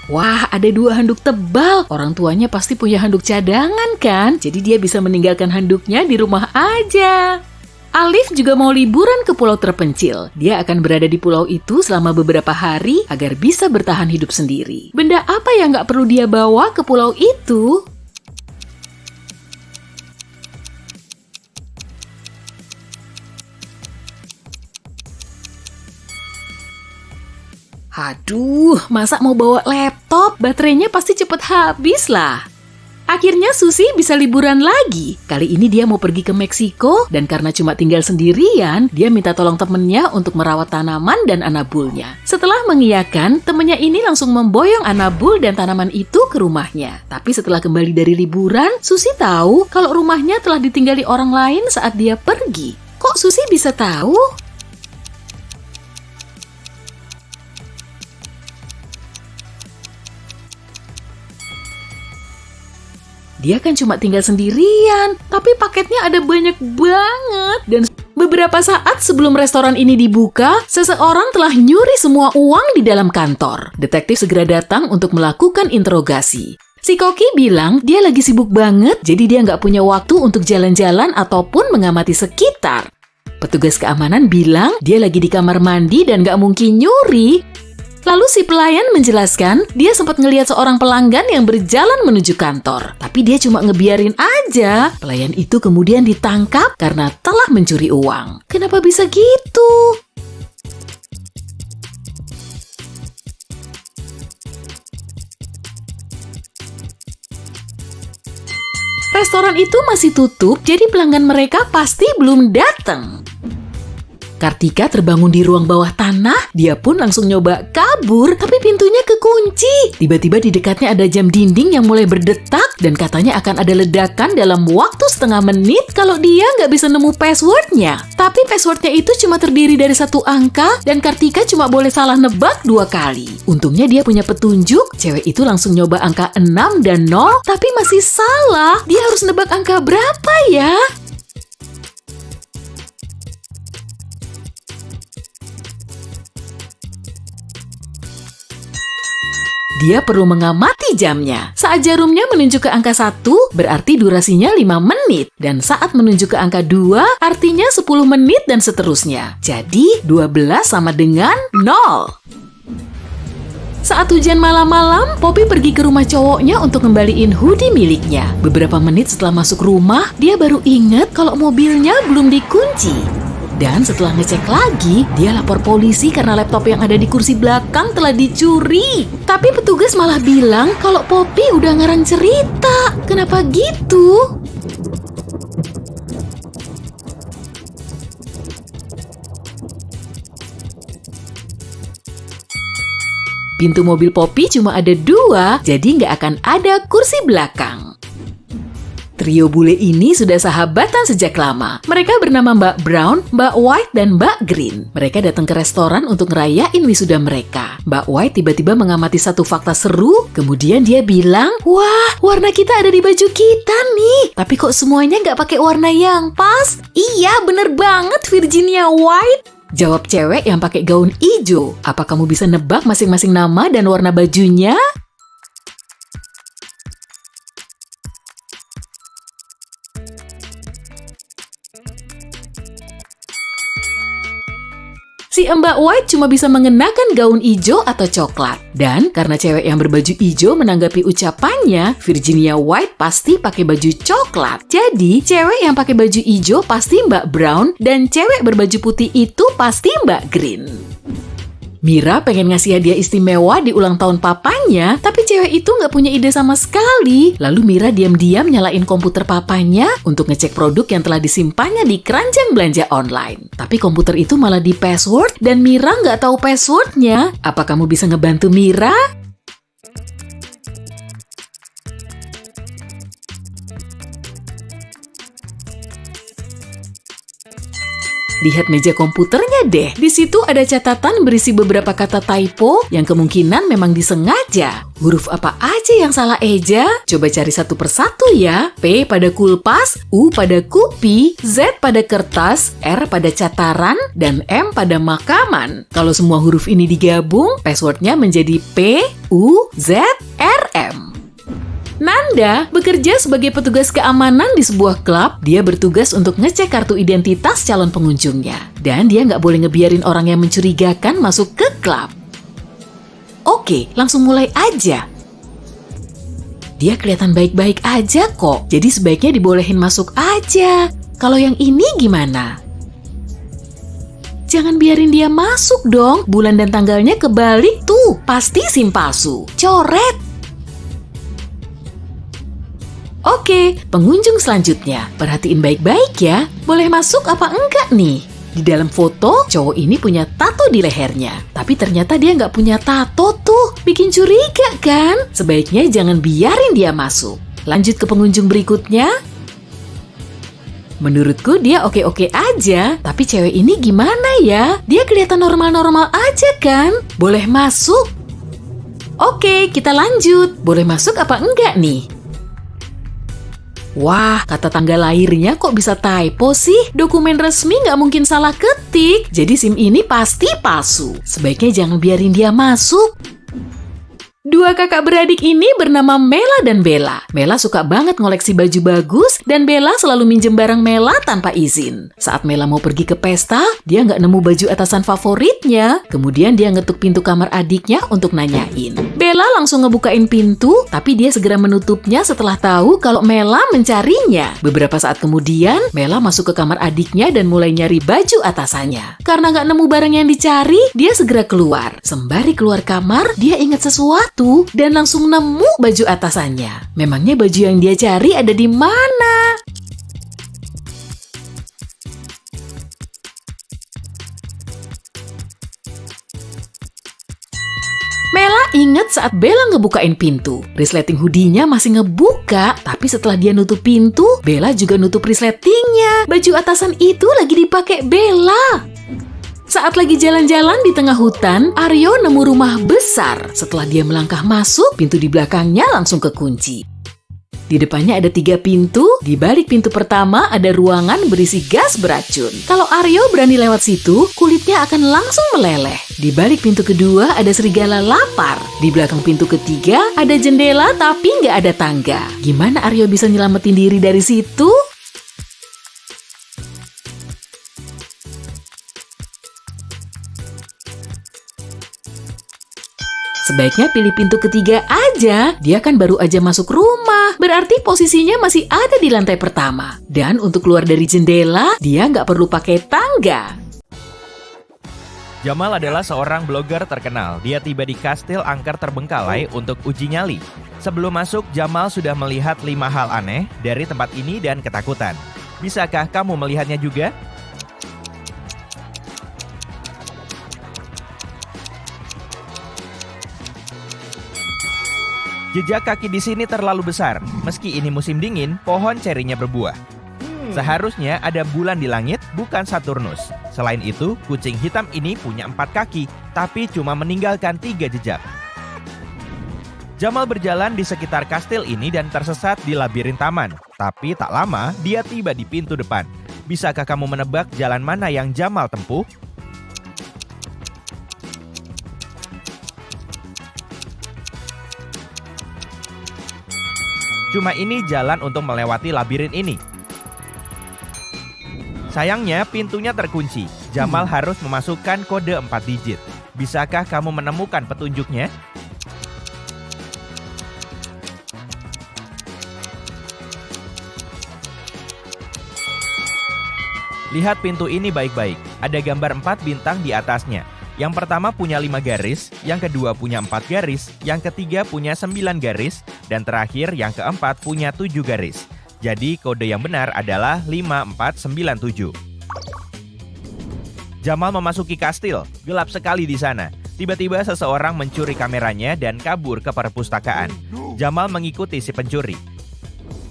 Wah, ada 2 handuk tebal. Orang tuanya pasti punya handuk cadangan kan? Jadi dia bisa meninggalkan handuknya di rumah aja. Alif juga mau liburan ke pulau terpencil. Dia akan berada di pulau itu selama beberapa hari agar bisa bertahan hidup sendiri. Benda apa yang nggak perlu dia bawa ke pulau itu? Aduh, masa mau bawa laptop? baterainya pasti cepet habis lah. Akhirnya Susie bisa liburan lagi. Kali ini dia mau pergi ke Meksiko dan karena cuma tinggal sendirian, dia minta tolong temennya untuk merawat tanaman dan anabulnya. Setelah mengiyakan, temennya ini langsung memboyong anabul dan tanaman itu ke rumahnya. Tapi setelah kembali dari liburan, Susie tahu kalau rumahnya telah ditinggali orang lain saat dia pergi. Kok Susie bisa tahu? Dia kan cuma tinggal sendirian, tapi paketnya ada banyak banget. Dan beberapa saat sebelum restoran ini dibuka, seseorang telah nyuri semua uang di dalam kantor. Detektif segera datang untuk melakukan interogasi. Si Koki bilang dia lagi sibuk banget, jadi dia nggak punya waktu untuk jalan-jalan ataupun mengamati sekitar. Petugas keamanan bilang dia lagi di kamar mandi dan nggak mungkin nyuri. Lalu si pelayan menjelaskan dia sempat ngelihat seorang pelanggan yang berjalan menuju kantor. Tapi dia cuma ngebiarin aja. Pelayan itu kemudian ditangkap karena telah mencuri uang. Kenapa bisa gitu? Restoran itu masih tutup, jadi pelanggan mereka pasti belum datang. Kartika terbangun di ruang bawah tanah, dia pun langsung nyoba kabur, tapi pintunya kekunci. Tiba-tiba di dekatnya ada jam dinding yang mulai berdetak dan katanya akan ada ledakan dalam waktu setengah menit kalau dia nggak bisa nemu passwordnya. Tapi passwordnya itu cuma terdiri dari 1 angka dan Kartika cuma boleh salah nebak 2 kali. Untungnya dia punya petunjuk, cewek itu langsung nyoba angka 6 dan 0, tapi masih salah. Dia harus nebak angka berapa ya? Dia perlu mengamati jamnya. Saat jarumnya menunjuk ke angka 1, berarti durasinya 5 menit. Dan saat menunjuk ke angka 2, artinya 10 menit dan seterusnya. Jadi, 12 sama dengan 0. Saat hujan malam-malam, Poppy pergi ke rumah cowoknya untuk ngembaliin hoodie miliknya. Beberapa menit setelah masuk rumah, dia baru ingat kalau mobilnya belum dikunci. Dan setelah ngecek lagi, dia lapor polisi karena laptop yang ada di kursi belakang telah dicuri. Tapi petugas malah bilang kalau Poppy udah ngarang cerita. Kenapa gitu? Pintu mobil Poppy cuma ada 2, jadi nggak akan ada kursi belakang. Trio bule ini sudah sahabatan sejak lama. Mereka bernama Mbak Brown, Mbak White, dan Mbak Green. Mereka datang ke restoran untuk ngerayain wisuda mereka. Mbak White tiba-tiba mengamati satu fakta seru, kemudian dia bilang, "Wah, warna kita ada di baju kita nih. Tapi kok semuanya nggak pakai warna yang pas?" "Iya, bener banget Virginia White," jawab cewek yang pakai gaun hijau. "Apa kamu bisa nebak masing-masing nama dan warna bajunya?" Si Mbak White cuma bisa mengenakan gaun hijau atau coklat. Dan karena cewek yang berbaju hijau menanggapi ucapannya, Virginia White pasti pakai baju coklat. Jadi, cewek yang pakai baju hijau pasti Mbak Brown dan cewek berbaju putih itu pasti Mbak Green. Mira pengen ngasih hadiah istimewa di ulang tahun papanya, tapi cewek itu nggak punya ide sama sekali. Lalu Mira diam-diam nyalain komputer papanya untuk ngecek produk yang telah disimpannya di keranjang belanja online. Tapi komputer itu malah di-password dan Mira nggak tahu passwordnya. Apa kamu bisa ngebantu Mira? Lihat meja komputernya deh. Di situ ada catatan berisi beberapa kata typo yang kemungkinan memang disengaja. Huruf apa aja yang salah eja? Coba cari satu persatu ya. P pada kulpas, U pada kupi, Z pada kertas, R pada cataran, dan M pada makaman. Kalau semua huruf ini digabung, passwordnya menjadi P, U, Z, R, M. Nanda bekerja sebagai petugas keamanan di sebuah klub. Dia bertugas untuk ngecek kartu identitas calon pengunjungnya. Dan dia nggak boleh ngebiarin orang yang mencurigakan masuk ke klub. Oke, langsung mulai aja. Dia kelihatan baik-baik aja kok. Jadi sebaiknya dibolehin masuk aja. Kalau yang ini gimana? Jangan biarin dia masuk dong. Bulan dan tanggalnya kebalik tuh. Pasti SIM palsu. Coret. Oke, pengunjung selanjutnya. Perhatiin baik-baik ya. Boleh masuk apa enggak nih? Di dalam foto, cowok ini punya tato di lehernya. Tapi ternyata dia nggak punya tato tuh. Bikin curiga kan? Sebaiknya jangan biarin dia masuk. Lanjut ke pengunjung berikutnya. Menurutku dia oke-oke aja. Tapi cewek ini gimana ya? Dia kelihatan normal-normal aja kan? Boleh masuk? Oke, kita lanjut. Boleh masuk apa enggak nih? Wah, kata tanggal lahirnya kok bisa typo sih? Dokumen resmi nggak mungkin salah ketik. Jadi SIM ini pasti palsu. Sebaiknya jangan biarin dia masuk. Dua kakak beradik ini bernama Mela dan Bella. Mela suka banget ngoleksi baju bagus dan Bella selalu minjem barang Mela tanpa izin. Saat Mela mau pergi ke pesta, dia nggak nemu baju atasan favoritnya. Kemudian dia ngetuk pintu kamar adiknya untuk nanyain. Bella langsung ngebukain pintu, tapi dia segera menutupnya setelah tahu kalau Mela mencarinya. Beberapa saat kemudian, Mela masuk ke kamar adiknya dan mulai nyari baju atasannya. Karena nggak nemu barang yang dicari, dia segera keluar. Sembari keluar kamar, dia ingat sesuatu dan langsung nemu baju atasannya. Memangnya baju yang dia cari ada di mana? Mela ingat saat Bella ngebukain pintu. Resleting hoodie-nya masih ngebuka, tapi setelah dia nutup pintu, Bella juga nutup resletingnya. Baju atasan itu lagi dipakai Bella. Saat lagi jalan-jalan di tengah hutan, Aryo nemu rumah besar. Setelah dia melangkah masuk, pintu di belakangnya langsung kekunci. Di depannya ada 3 pintu, di balik pintu pertama ada ruangan berisi gas beracun. Kalau Aryo berani lewat situ, kulitnya akan langsung meleleh. Di balik pintu kedua ada serigala lapar. Di belakang pintu ketiga ada jendela tapi nggak ada tangga. Gimana Aryo bisa nyelamatin diri dari situ? Sebaiknya pilih pintu ketiga aja, dia kan baru aja masuk rumah. Berarti posisinya masih ada di lantai pertama. Dan untuk keluar dari jendela, dia nggak perlu pakai tangga. Jamal adalah seorang blogger terkenal. Dia tiba di kastil angker terbengkalai untuk uji nyali. Sebelum masuk, Jamal sudah melihat 5 hal aneh dari tempat ini dan ketakutan. Bisakah kamu melihatnya juga? Jejak kaki di sini terlalu besar. Meski ini musim dingin, pohon cerinya berbuah. Seharusnya ada bulan di langit, bukan Saturnus. Selain itu, kucing hitam ini punya 4 kaki, tapi cuma meninggalkan 3 jejak. Jamal berjalan di sekitar kastil ini dan tersesat di labirin taman. Tapi tak lama, dia tiba di pintu depan. Bisakah kamu menebak jalan mana yang Jamal tempuh? Cuma ini jalan untuk melewati labirin ini. Sayangnya pintunya terkunci. Jamal harus memasukkan kode 4 digit. Bisakah kamu menemukan petunjuknya? Lihat pintu ini baik-baik. Ada gambar 4 bintang di atasnya. Yang pertama punya 5 garis, yang kedua punya 4 garis, yang ketiga punya 9 garis, dan terakhir yang keempat punya 7 garis. Jadi kode yang benar adalah 5497. Jamal memasuki kastil, gelap sekali di sana. Tiba-tiba seseorang mencuri kameranya dan kabur ke perpustakaan. Jamal mengikuti si pencuri.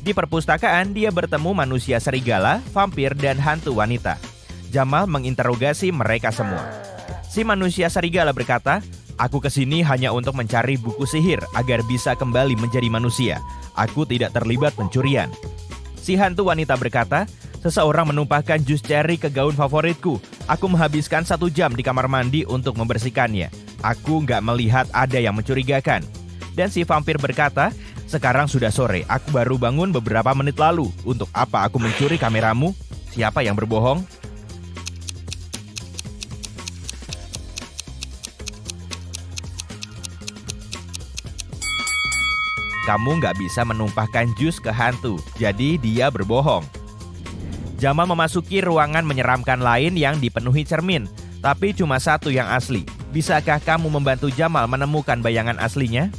Di perpustakaan dia bertemu manusia serigala, vampir, dan hantu wanita. Jamal menginterogasi mereka semua. Si manusia serigala berkata, "Aku kesini hanya untuk mencari buku sihir agar bisa kembali menjadi manusia. Aku tidak terlibat pencurian." Si hantu wanita berkata, "Seseorang menumpahkan jus ceri ke gaun favoritku. Aku menghabiskan 1 jam di kamar mandi untuk membersihkannya. Aku nggak melihat ada yang mencurigakan." Dan si vampir berkata, "Sekarang sudah sore, aku baru bangun beberapa menit lalu. Untuk apa aku mencuri kameramu? Siapa yang berbohong?" Kamu nggak bisa menumpahkan jus ke hantu, jadi dia berbohong. Jamal memasuki ruangan menyeramkan lain yang dipenuhi cermin, tapi cuma 1 yang asli. Bisakah kamu membantu Jamal menemukan bayangan aslinya?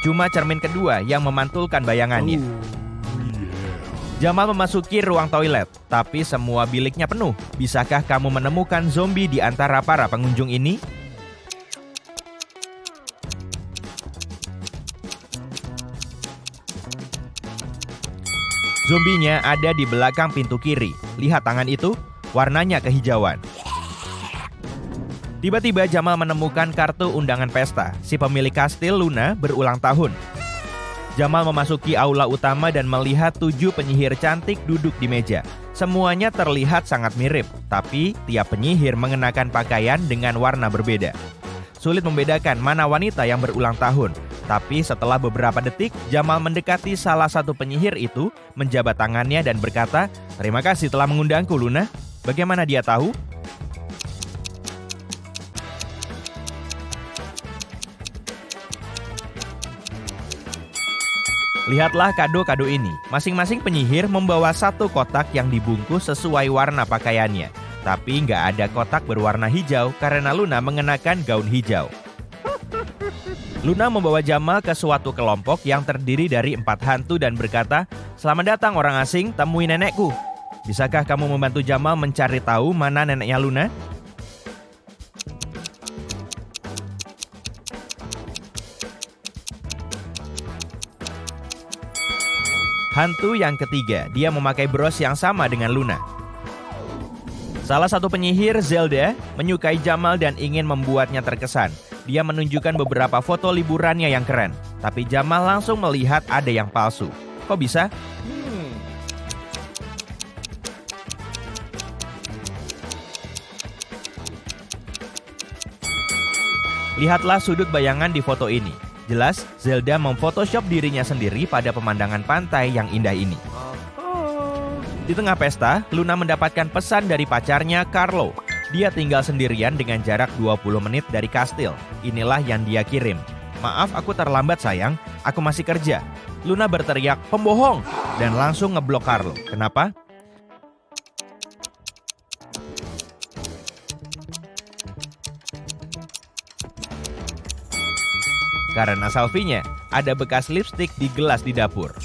Cuma cermin kedua yang memantulkan bayangannya. Jamal memasuki ruang toilet, tapi semua biliknya penuh. Bisakah kamu menemukan zombie di antara para pengunjung ini? Zombinya ada di belakang pintu kiri. Lihat tangan itu, warnanya kehijauan. Tiba-tiba Jamal menemukan kartu undangan pesta. Si pemilik kastil Luna berulang tahun. Jamal memasuki aula utama dan melihat 7 penyihir cantik duduk di meja. Semuanya terlihat sangat mirip, tapi tiap penyihir mengenakan pakaian dengan warna berbeda. Sulit membedakan mana wanita yang berulang tahun. Tapi setelah beberapa detik, Jamal mendekati salah satu penyihir itu, menjabat tangannya dan berkata, "Terima kasih telah mengundangku, Luna." Bagaimana dia tahu? Lihatlah kado-kado ini. Masing-masing penyihir membawa satu kotak yang dibungkus sesuai warna pakaiannya. Tapi nggak ada kotak berwarna hijau karena Luna mengenakan gaun hijau. Luna membawa Jamal ke suatu kelompok yang terdiri dari 4 hantu dan berkata, "Selamat datang orang asing, temui nenekku." Bisakah kamu membantu Jamal mencari tahu mana neneknya Luna? Hantu yang ketiga, dia memakai bros yang sama dengan Luna. Salah satu penyihir, Zelda, menyukai Jamal dan ingin membuatnya terkesan. Dia menunjukkan beberapa foto liburannya yang keren. Tapi Jamal langsung melihat ada yang palsu. Kok bisa? Lihatlah sudut bayangan di foto ini. Jelas, Zelda memfotoshop dirinya sendiri pada pemandangan pantai yang indah ini. Di tengah pesta, Luna mendapatkan pesan dari pacarnya, Carlo. Dia tinggal sendirian dengan jarak 20 menit dari kastil. Inilah yang dia kirim. "Maaf, aku terlambat sayang, aku masih kerja." Luna berteriak, "Pembohong!" dan langsung ngeblok Carlo. Kenapa? Karena selfie-nya ada bekas lipstik di gelas di dapur.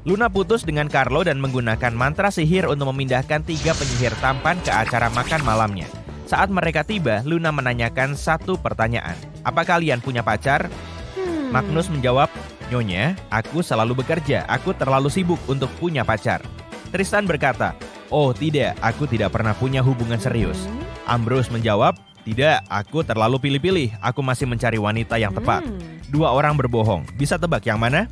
Luna putus dengan Carlo dan menggunakan mantra sihir untuk memindahkan 3 penyihir tampan ke acara makan malamnya. Saat mereka tiba, Luna menanyakan satu pertanyaan. "Apa kalian punya pacar?" Magnus menjawab, "Nyonya, aku selalu bekerja. Aku terlalu sibuk untuk punya pacar." Tristan berkata, "Oh tidak, aku tidak pernah punya hubungan serius." Ambrose menjawab, "Tidak, aku terlalu pilih-pilih. Aku masih mencari wanita yang tepat." 2 orang berbohong. Bisa tebak yang mana?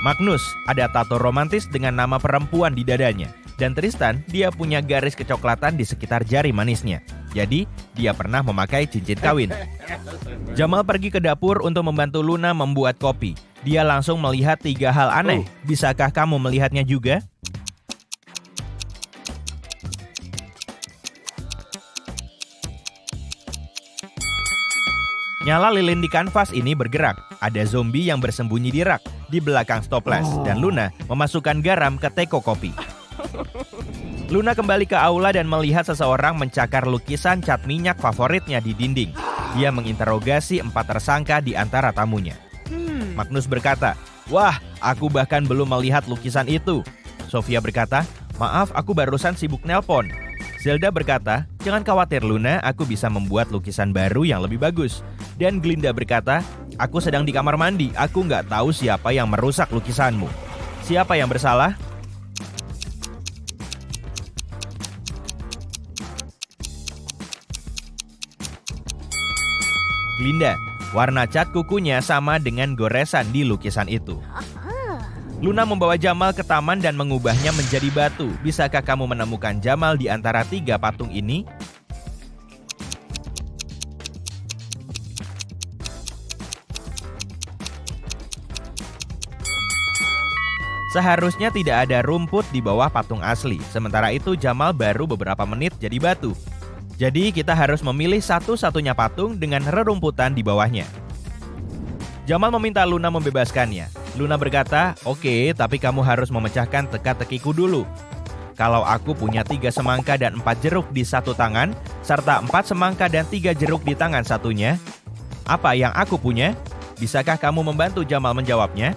Magnus ada tato romantis dengan nama perempuan di dadanya. Dan Tristan, dia punya garis kecoklatan di sekitar jari manisnya. Jadi, dia pernah memakai cincin kawin. Jamal pergi ke dapur untuk membantu Luna membuat kopi. Dia langsung melihat 3 hal aneh. Bisakah kamu melihatnya juga? Nyala lilin di kanvas ini bergerak. Ada zombie yang bersembunyi di rak di belakang stoples. Dan Luna memasukkan garam ke teko kopi. Luna kembali ke aula dan melihat seseorang mencakar lukisan cat minyak favoritnya di dinding. Dia menginterogasi 4 tersangka di antara tamunya. Magnus berkata, "Wah, aku bahkan belum melihat lukisan itu." Sofia berkata, "Maaf, aku barusan sibuk nelpon." Zelda berkata, "Jangan khawatir Luna, aku bisa membuat lukisan baru yang lebih bagus." Dan Glinda berkata, "Aku sedang di kamar mandi, aku nggak tahu siapa yang merusak lukisanmu." Siapa yang bersalah? Glinda, warna cat kukunya sama dengan goresan di lukisan itu. Luna membawa Jamal ke taman dan mengubahnya menjadi batu. Bisakah kamu menemukan Jamal di antara 3 patung ini? Seharusnya tidak ada rumput di bawah patung asli. Sementara itu Jamal baru beberapa menit jadi batu. Jadi kita harus memilih satu-satunya patung dengan rerumputan di bawahnya. Jamal meminta Luna membebaskannya. Luna berkata, "Oke, tapi kamu harus memecahkan teka-tekiku dulu." Kalau aku punya 3 semangka dan 4 jeruk di satu tangan, serta 4 semangka dan 3 jeruk di tangan satunya, apa yang aku punya? Bisakah kamu membantu Jamal menjawabnya?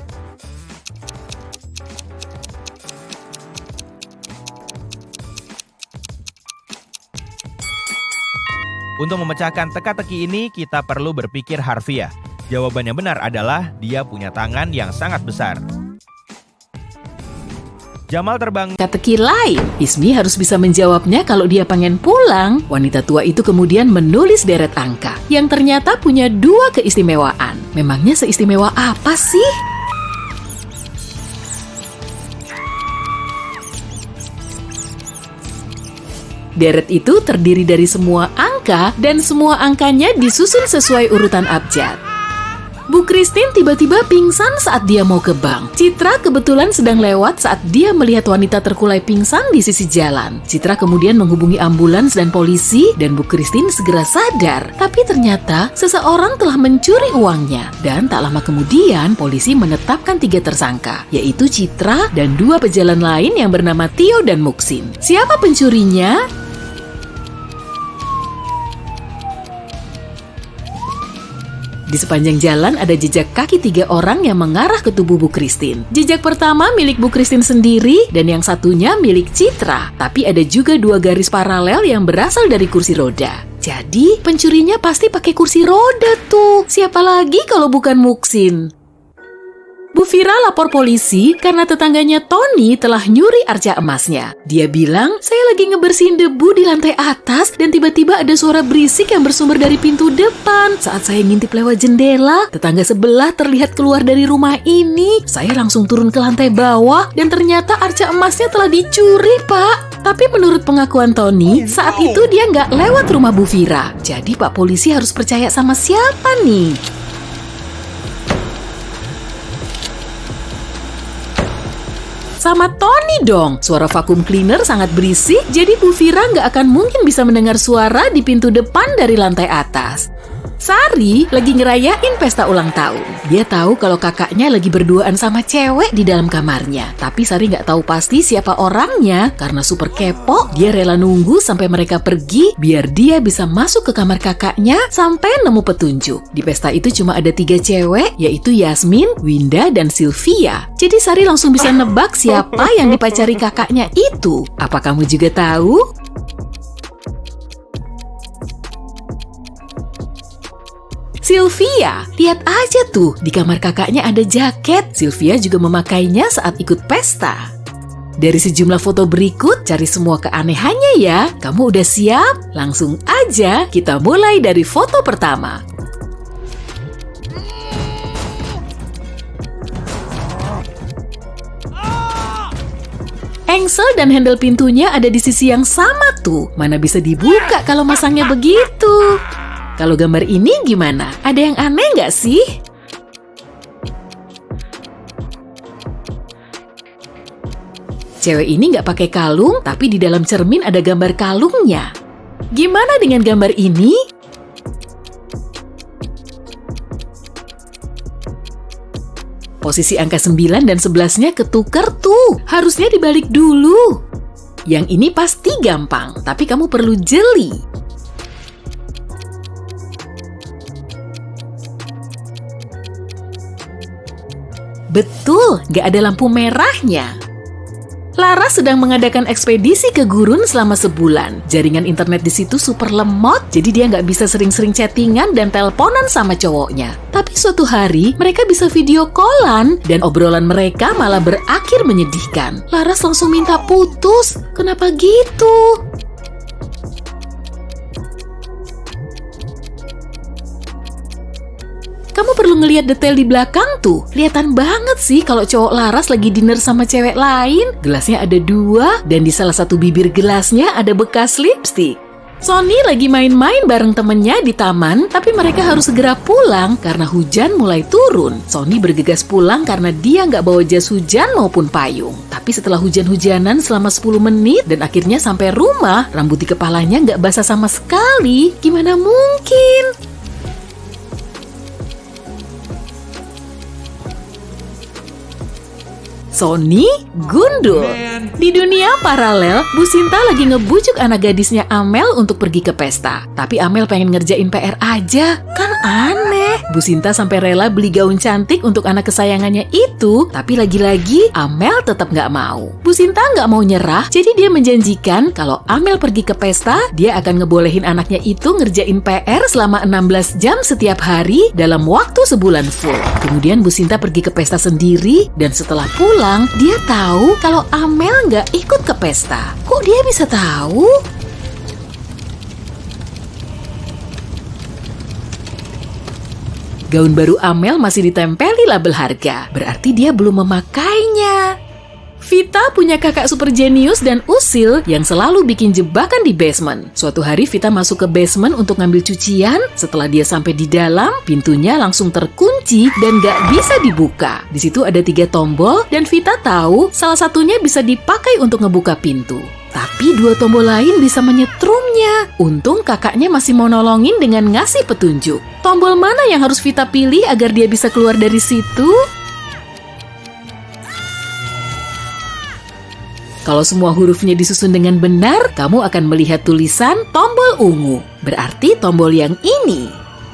Untuk memecahkan teka-teki ini, kita perlu berpikir harfiah. Jawaban yang benar adalah dia punya tangan yang sangat besar. Jamal terbang. Teka-teki lain, Ismi harus bisa menjawabnya kalau dia pengen pulang. Wanita tua itu kemudian menulis deret angka yang ternyata punya 2 keistimewaan. Memangnya seistimewa apa sih? Deret itu terdiri dari semua angka dan semua angkanya disusun sesuai urutan abjad. Bu Christine tiba-tiba pingsan saat dia mau ke bank. Citra kebetulan sedang lewat saat dia melihat wanita terkulai pingsan di sisi jalan. Citra kemudian menghubungi ambulans dan polisi dan Bu Christine segera sadar. Tapi ternyata seseorang telah mencuri uangnya. Dan tak lama kemudian polisi menetapkan 3 tersangka, yaitu Citra dan 2 pejalan lain yang bernama Tio dan Muksin. Siapa pencurinya? Di sepanjang jalan ada jejak kaki 3 orang yang mengarah ke tubuh Bu Christine. Jejak pertama milik Bu Christine sendiri dan yang satunya milik Citra. Tapi ada juga 2 garis paralel yang berasal dari kursi roda. Jadi pencurinya pasti pakai kursi roda tuh. Siapa lagi kalau bukan Muksin? Bu Vira lapor polisi karena tetangganya Tony telah nyuri arca emasnya. Dia bilang, saya lagi ngebersihin debu di lantai atas dan tiba-tiba ada suara berisik yang bersumber dari pintu depan. Saat saya ngintip lewat jendela, tetangga sebelah terlihat keluar dari rumah ini. Saya langsung turun ke lantai bawah dan ternyata arca emasnya telah dicuri, Pak. Tapi menurut pengakuan Tony, saat itu dia nggak lewat rumah Bu Vira. Jadi Pak Polisi harus percaya sama siapa nih? Sama Tony dong. Suara vacuum cleaner sangat berisik, jadi Bu Vira nggak akan mungkin bisa mendengar suara di pintu depan dari lantai atas. Sari lagi ngerayain pesta ulang tahun. Dia tahu kalau kakaknya lagi berduaan sama cewek di dalam kamarnya. Tapi Sari nggak tahu pasti siapa orangnya. Karena super kepo, dia rela nunggu sampai mereka pergi biar dia bisa masuk ke kamar kakaknya sampai nemu petunjuk. Di pesta itu cuma ada 3 cewek, yaitu Yasmin, Winda, dan Sylvia. Jadi Sari langsung bisa nebak siapa yang dipacari kakaknya itu. Apa kamu juga tahu? Sylvia, lihat aja tuh, di kamar kakaknya ada jaket. Sylvia juga memakainya saat ikut pesta. Dari sejumlah foto berikut, cari semua keanehannya ya. Kamu udah siap? Langsung aja kita mulai dari foto pertama. Engsel dan handle pintunya ada di sisi yang sama tuh. Mana bisa dibuka kalau masangnya begitu? Kalau gambar ini gimana? Ada yang aneh nggak sih? Cewek ini nggak pakai kalung, tapi di dalam cermin ada gambar kalungnya. Gimana dengan gambar ini? Posisi angka 9 dan 11-nya ketukar tuh. Harusnya dibalik dulu. Yang ini pasti gampang, tapi kamu perlu jeli. Betul, nggak ada lampu merahnya. Laras sedang mengadakan ekspedisi ke gurun selama sebulan. Jaringan internet di situ super lemot, jadi dia nggak bisa sering-sering chattingan dan teleponan sama cowoknya. Tapi suatu hari, mereka bisa video callan dan obrolan mereka malah berakhir menyedihkan. Laras langsung minta putus. Kenapa gitu? Kamu perlu ngelihat detail di belakang tuh. Kelihatan banget sih kalau cowok Laras lagi dinner sama cewek lain. Gelasnya ada 2 dan di salah satu bibir gelasnya ada bekas lipstik. Sony lagi main-main bareng temennya di taman, tapi mereka harus segera pulang karena hujan mulai turun. Sony bergegas pulang karena dia nggak bawa jas hujan maupun payung. Tapi setelah hujan-hujanan selama 10 menit dan akhirnya sampai rumah, rambut di kepalanya nggak basah sama sekali. Gimana mungkin? Sony gundul. Di dunia paralel, Bu Sinta lagi ngebujuk anak gadisnya Amel untuk pergi ke pesta. Tapi Amel pengen ngerjain PR aja. Kan aneh. Bu Sinta sampai rela beli gaun cantik untuk anak kesayangannya itu. Tapi lagi-lagi Amel tetap nggak mau. Bu Sinta nggak mau nyerah, jadi dia menjanjikan kalau Amel pergi ke pesta, dia akan ngebolehin anaknya itu ngerjain PR selama 16 jam setiap hari dalam waktu sebulan full. Kemudian Bu Sinta pergi ke pesta sendiri, dan setelah pulang, dia tahu kalau Amel nggak ikut ke pesta. Kok dia bisa tahu? Gaun baru Amel masih ditempeli label harga, berarti dia belum memakainya. Vita punya kakak super jenius dan usil yang selalu bikin jebakan di basement. Suatu hari Vita masuk ke basement untuk ngambil cucian. Setelah dia sampai di dalam, pintunya langsung terkunci dan gak bisa dibuka. Di situ ada 3 tombol dan Vita tahu salah satunya bisa dipakai untuk ngebuka pintu. Tapi 2 tombol lain bisa menyetrumnya. Untung kakaknya masih mau nolongin dengan ngasih petunjuk. Tombol mana yang harus Vita pilih agar dia bisa keluar dari situ? Kalau semua hurufnya disusun dengan benar, kamu akan melihat tulisan tombol ungu. Berarti tombol yang ini.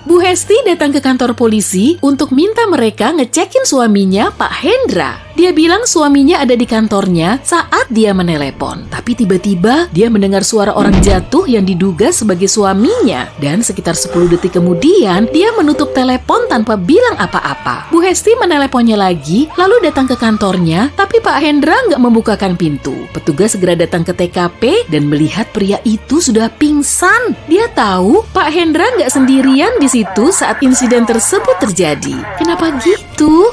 Bu Hesti datang ke kantor polisi untuk minta mereka ngecekin suaminya, Pak Hendra. Dia bilang suaminya ada di kantornya saat dia menelepon. Tapi tiba-tiba dia mendengar suara orang jatuh yang diduga sebagai suaminya. Dan sekitar 10 detik kemudian, dia menutup telepon tanpa bilang apa-apa. Bu Hesti meneleponnya lagi, lalu datang ke kantornya, tapi Pak Hendra nggak membukakan pintu. Petugas segera datang ke TKP dan melihat pria itu sudah pingsan. Dia tahu Pak Hendra nggak sendirian di situ saat insiden tersebut terjadi. Kenapa gitu?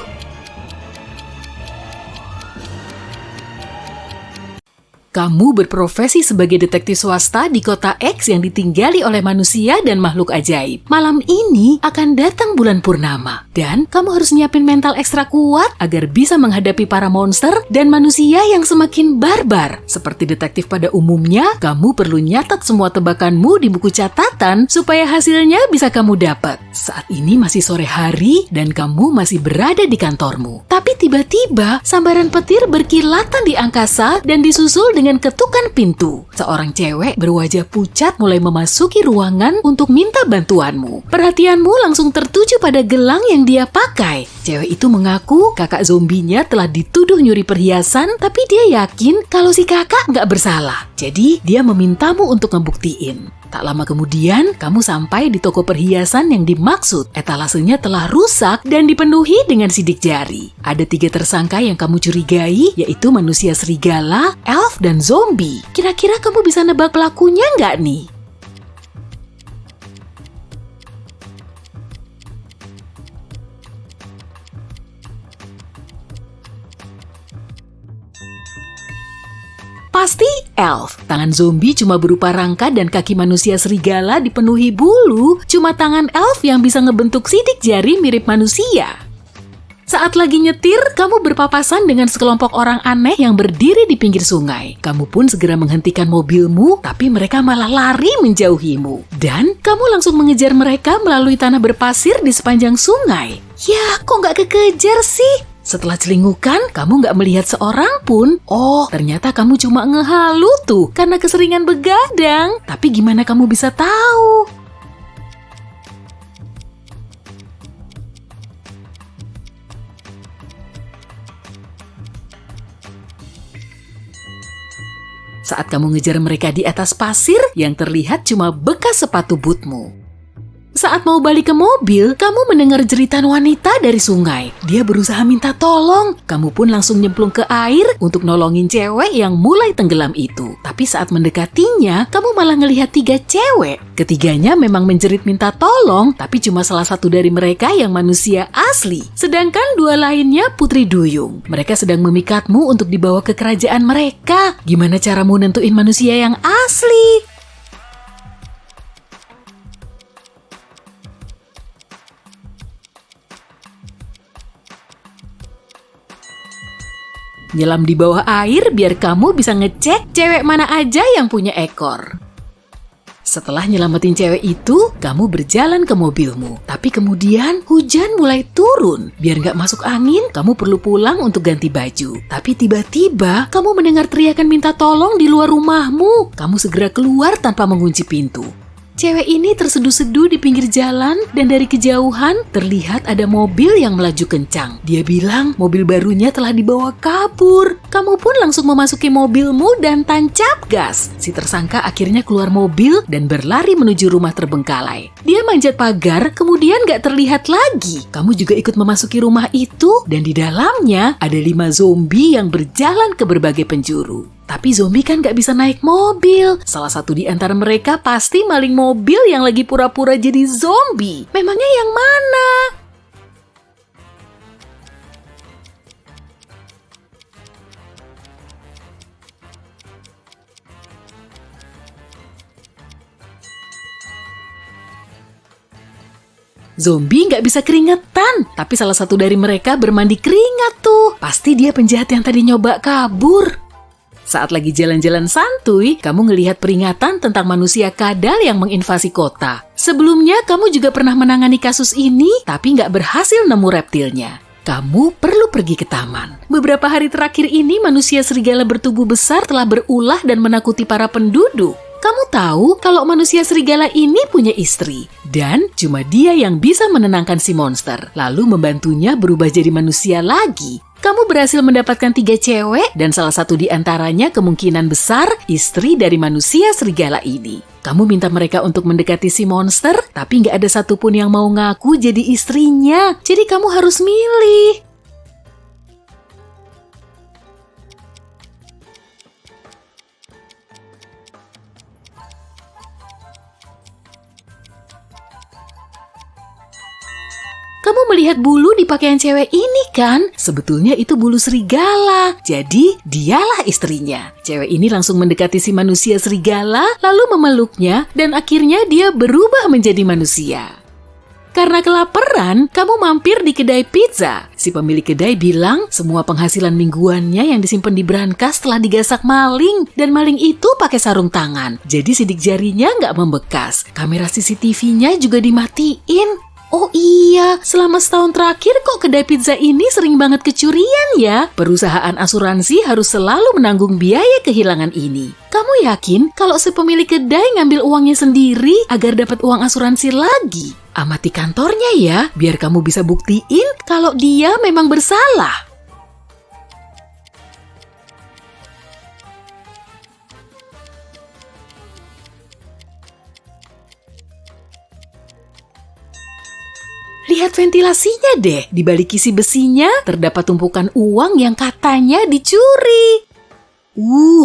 Kamu berprofesi sebagai detektif swasta di kota X yang ditinggali oleh manusia dan makhluk ajaib. Malam ini akan datang bulan purnama. Dan kamu harus nyiapin mental ekstra kuat agar bisa menghadapi para monster dan manusia yang semakin barbar. Seperti detektif pada umumnya, kamu perlu nyatat semua tebakanmu di buku catatan supaya hasilnya bisa kamu dapat. Saat ini masih sore hari dan kamu masih berada di kantormu. Tapi tiba-tiba sambaran petir berkilatan di angkasa dan disusul dengan ketukan pintu. Seorang cewek berwajah pucat mulai memasuki ruangan untuk minta bantuanmu. Perhatianmu langsung tertuju pada gelang yang dia pakai. Cewek itu mengaku kakak zombinya telah dituduh nyuri perhiasan, tapi dia yakin kalau si kakak nggak bersalah. Jadi dia memintamu untuk ngebuktiin. Tak lama kemudian, kamu sampai di toko perhiasan yang dimaksud. Etalasenya telah rusak dan dipenuhi dengan sidik jari. Ada 3 tersangka yang kamu curigai, yaitu manusia serigala, elf, dan zombie. Kira-kira kamu bisa nebak pelakunya nggak nih? Pasti elf. Tangan zombie cuma berupa rangka dan kaki manusia serigala dipenuhi bulu. Cuma tangan elf yang bisa ngebentuk sidik jari mirip manusia. Saat lagi nyetir, kamu berpapasan dengan sekelompok orang aneh yang berdiri di pinggir sungai. Kamu pun segera menghentikan mobilmu, tapi mereka malah lari menjauhimu. Dan kamu langsung mengejar mereka melalui tanah berpasir di sepanjang sungai. Ya, kok nggak kekejar sih? Setelah celingukan, kamu nggak melihat seorang pun. Oh, ternyata kamu cuma ngehalu tuh karena keseringan begadang. Tapi gimana kamu bisa tahu? Saat kamu ngejar mereka di atas pasir, yang terlihat cuma bekas sepatu bootmu. Saat mau balik ke mobil, kamu mendengar jeritan wanita dari sungai. Dia berusaha minta tolong. Kamu pun langsung nyemplung ke air untuk nolongin cewek yang mulai tenggelam itu. Tapi saat mendekatinya, kamu malah ngelihat 3 cewek. Ketiganya memang menjerit minta tolong, tapi cuma salah satu dari mereka yang manusia asli. Sedangkan 2 lainnya putri duyung. Mereka sedang memikatmu untuk dibawa ke kerajaan mereka. Gimana caramu nentuin manusia yang asli? Nyelam di bawah air biar kamu bisa ngecek cewek mana aja yang punya ekor. Setelah nyelamatin cewek itu, kamu berjalan ke mobilmu. Tapi kemudian hujan mulai turun. Biar nggak masuk angin, kamu perlu pulang untuk ganti baju. Tapi tiba-tiba kamu mendengar teriakan minta tolong di luar rumahmu. Kamu segera keluar tanpa mengunci pintu. Cewek ini terseduh-seduh di pinggir jalan dan dari kejauhan terlihat ada mobil yang melaju kencang. Dia bilang mobil barunya telah dibawa kabur. Kamu pun langsung memasuki mobilmu dan tancap gas. Si tersangka akhirnya keluar mobil dan berlari menuju rumah terbengkalai. Dia manjat pagar, kemudian gak terlihat lagi. Kamu juga ikut memasuki rumah itu dan di dalamnya ada 5 zombie yang berjalan ke berbagai penjuru. Tapi zombie kan gak bisa naik mobil. Salah satu di antara mereka pasti maling mobil yang lagi pura-pura jadi zombie. Memangnya yang mana? Zombie nggak bisa keringetan, tapi salah satu dari mereka bermandi keringat tuh. Pasti dia penjahat yang tadi nyoba kabur. Saat lagi jalan-jalan santuy, kamu ngelihat peringatan tentang manusia kadal yang menginvasi kota. Sebelumnya, kamu juga pernah menangani kasus ini, tapi nggak berhasil nemu reptilnya. Kamu perlu pergi ke taman. Beberapa hari terakhir ini, manusia serigala bertubuh besar telah berulah dan menakuti para penduduk. Kamu tahu kalau manusia serigala ini punya istri. Dan cuma dia yang bisa menenangkan si monster, lalu membantunya berubah jadi manusia lagi. Kamu berhasil mendapatkan 3 cewek dan salah satu di antaranya kemungkinan besar istri dari manusia serigala ini. Kamu minta mereka untuk mendekati si monster, tapi nggak ada satupun yang mau ngaku jadi istrinya. Jadi kamu harus milih. Kamu melihat bulu di pakaian cewek ini kan? Sebetulnya itu bulu serigala. Jadi, dialah istrinya. Cewek ini langsung mendekati si manusia serigala, lalu memeluknya, dan akhirnya dia berubah menjadi manusia. Karena kelaparan, kamu mampir di kedai pizza. Si pemilik kedai bilang semua penghasilan mingguannya yang disimpan di brankas telah digasak maling. Dan maling itu pakai sarung tangan. Jadi sidik jarinya nggak membekas. Kamera CCTV-nya juga dimatiin. Oh iya, selama setahun terakhir kok kedai pizza ini sering banget kecurian ya? Perusahaan asuransi harus selalu menanggung biaya kehilangan ini. Kamu yakin kalau si pemilik kedai ngambil uangnya sendiri agar dapat uang asuransi lagi? Amati kantornya ya, biar kamu bisa buktiin kalau dia memang bersalah. Lihat ventilasinya deh, di balik kisi besinya terdapat tumpukan uang yang katanya dicuri.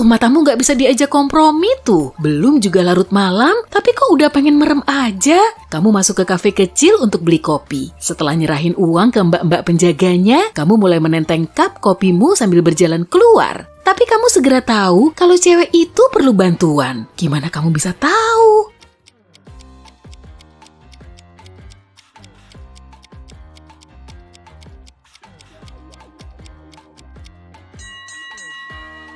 Matamu nggak bisa diajak kompromi tuh. Belum juga larut malam, tapi kok udah pengen merem aja? Kamu masuk ke kafe kecil untuk beli kopi. Setelah nyerahin uang ke mbak-mbak penjaganya, kamu mulai menenteng cup kopimu sambil berjalan keluar. Tapi kamu segera tahu kalau cewek itu perlu bantuan. Gimana kamu bisa tahu?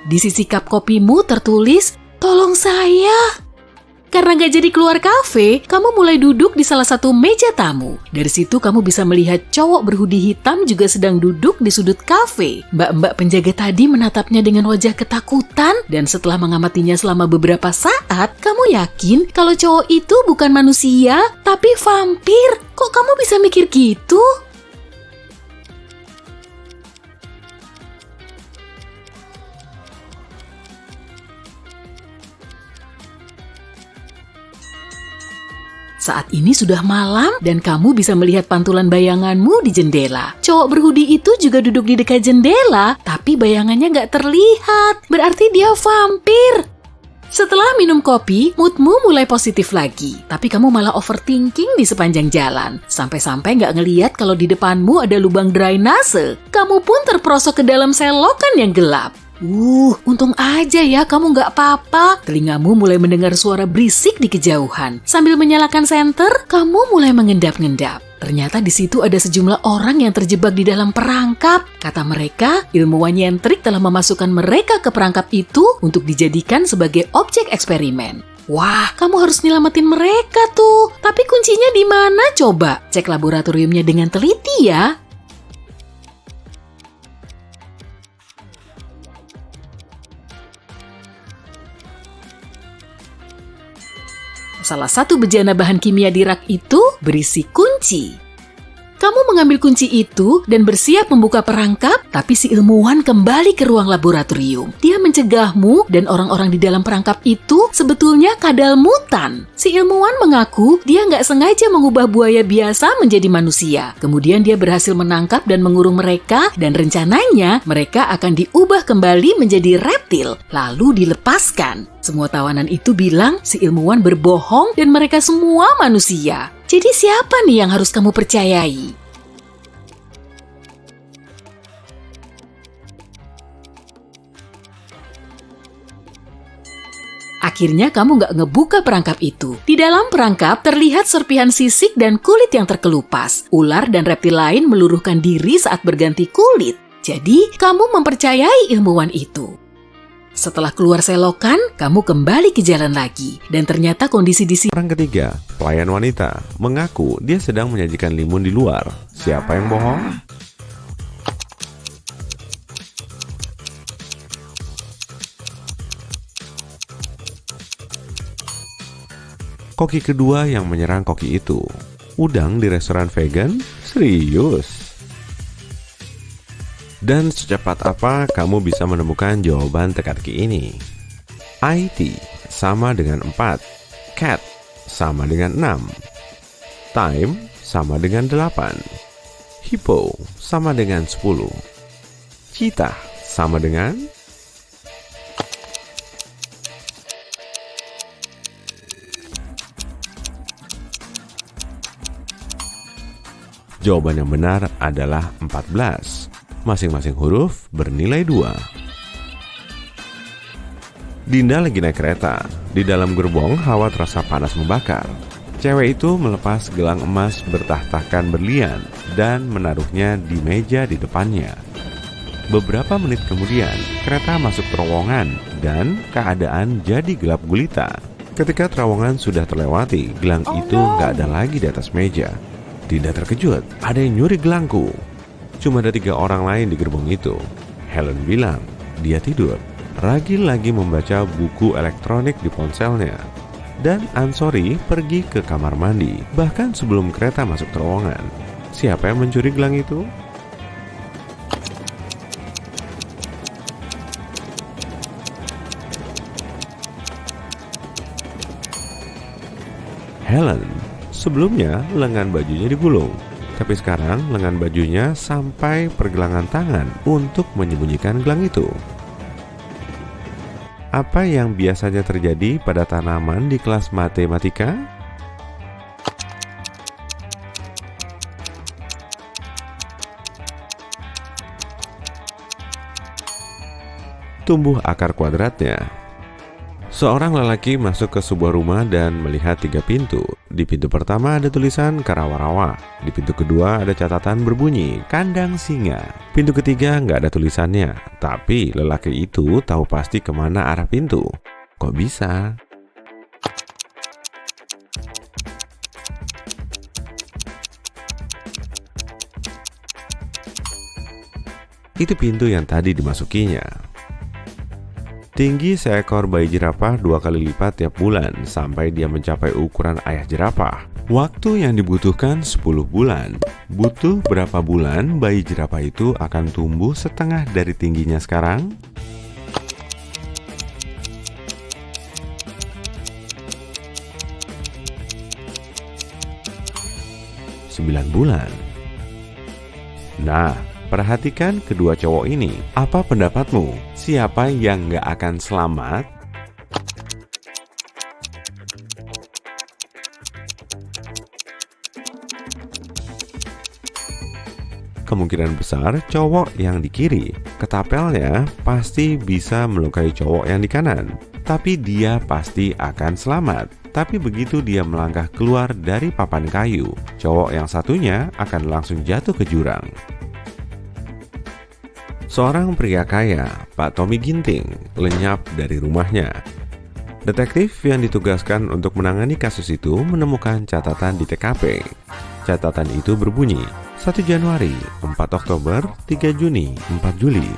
Di sisi cup kopimu tertulis, "Tolong saya." Karena gak jadi keluar kafe, kamu mulai duduk di salah satu meja tamu. Dari situ kamu bisa melihat cowok berhoodie hitam juga sedang duduk di sudut kafe. Mbak-mbak penjaga tadi menatapnya dengan wajah ketakutan, dan setelah mengamatinya selama beberapa saat, kamu yakin kalau cowok itu bukan manusia, tapi vampir. Kok kamu bisa mikir gitu? Saat ini sudah malam dan kamu bisa melihat pantulan bayanganmu di jendela. Cowok berhoodie itu juga duduk di dekat jendela, tapi bayangannya nggak terlihat. Berarti dia vampir. Setelah minum kopi, moodmu mulai positif lagi. Tapi kamu malah overthinking di sepanjang jalan. Sampai-sampai nggak ngeliat kalau di depanmu ada lubang drainase. Kamu pun terperosok ke dalam selokan yang gelap. Untung aja ya kamu nggak apa-apa. Telingamu mulai mendengar suara berisik di kejauhan. Sambil menyalakan senter, kamu mulai mengendap-endap. Ternyata di situ ada sejumlah orang yang terjebak di dalam perangkap. Kata mereka, ilmuwan nyentrik telah memasukkan mereka ke perangkap itu untuk dijadikan sebagai objek eksperimen. Wah, kamu harus nyelamatin mereka tuh. Tapi kuncinya di mana coba? Cek laboratoriumnya dengan teliti ya. Salah satu bejana bahan kimia di rak itu berisi kunci. Kamu mengambil kunci itu dan bersiap membuka perangkap, tapi si ilmuwan kembali ke ruang laboratorium. Dia mencegahmu dan orang-orang di dalam perangkap itu sebetulnya kadal mutan. Si ilmuwan mengaku dia nggak sengaja mengubah buaya biasa menjadi manusia. Kemudian dia berhasil menangkap dan mengurung mereka dan rencananya mereka akan diubah kembali menjadi reptil, lalu dilepaskan. Semua tawanan itu bilang si ilmuwan berbohong dan mereka semua manusia. Jadi siapa nih yang harus kamu percayai? Akhirnya kamu nggak ngebuka perangkap itu. Di dalam perangkap terlihat serpihan sisik dan kulit yang terkelupas. Ular dan reptil lain meluruhkan diri saat berganti kulit. Jadi kamu mempercayai ilmuwan itu. Setelah keluar selokan, kamu kembali ke jalan lagi. Dan ternyata kondisi di sini. Orang ketiga, pelayan wanita, mengaku dia sedang menyajikan limun di luar. Siapa yang bohong? Koki kedua yang menyerang koki itu. Udang di restoran vegan? Serius? Dan secepat apa kamu bisa menemukan jawaban teka-teki ini? IT sama dengan 4, cat sama dengan 6, time sama dengan 8, hippo sama dengan 10, cheetah sama dengan... Jawaban yang benar adalah 14. Masing-masing huruf bernilai 2. Dinda lagi naik kereta. Di dalam gerbong hawa terasa panas membakar. Cewek itu melepas gelang emas bertahtakan berlian dan menaruhnya di meja di depannya. Beberapa menit kemudian, kereta masuk terowongan dan keadaan jadi gelap gulita. Ketika terowongan sudah terlewati, gelang itu nggak ada lagi di atas meja. Dinda terkejut, ada yang nyuri gelangku. Cuma ada 3 orang lain di gerbong itu. Helen bilang, dia tidur. Ragil lagi membaca buku elektronik di ponselnya. Dan Ansori pergi ke kamar mandi, bahkan sebelum kereta masuk terowongan. Siapa yang mencuri gelang itu? Helen. Sebelumnya, lengan bajunya digulung. Tapi sekarang lengan bajunya sampai pergelangan tangan untuk menyembunyikan gelang itu. Apa yang biasanya terjadi pada tanaman di kelas matematika? Tumbuh akar kuadratnya. Seorang lelaki masuk ke sebuah rumah dan melihat 3 pintu. Di pintu pertama ada tulisan Karawarawa. Di pintu kedua ada catatan berbunyi Kandang Singa. Pintu ketiga nggak ada tulisannya, tapi lelaki itu tahu pasti kemana arah pintu. Kok bisa? Itu pintu yang tadi dimasukinya. Tinggi seekor bayi jerapah 2 kali lipat tiap bulan sampai dia mencapai ukuran ayah jerapah. Waktu yang dibutuhkan 10 bulan. Butuh berapa bulan bayi jerapah itu akan tumbuh setengah dari tingginya sekarang? Sembilan bulan. Nah, perhatikan kedua cowok ini. Apa pendapatmu? Siapa yang nggak akan selamat? Kemungkinan besar cowok yang di kiri. Ketapelnya pasti bisa melukai cowok yang di kanan. Tapi dia pasti akan selamat. Tapi begitu dia melangkah keluar dari papan kayu, cowok yang satunya akan langsung jatuh ke jurang. Seorang pria kaya, Pak Tommy Ginting, lenyap dari rumahnya. Detektif yang ditugaskan untuk menangani kasus itu menemukan catatan di TKP. Catatan itu berbunyi 1 Januari, 4 Oktober, 3 Juni, 4 Juli.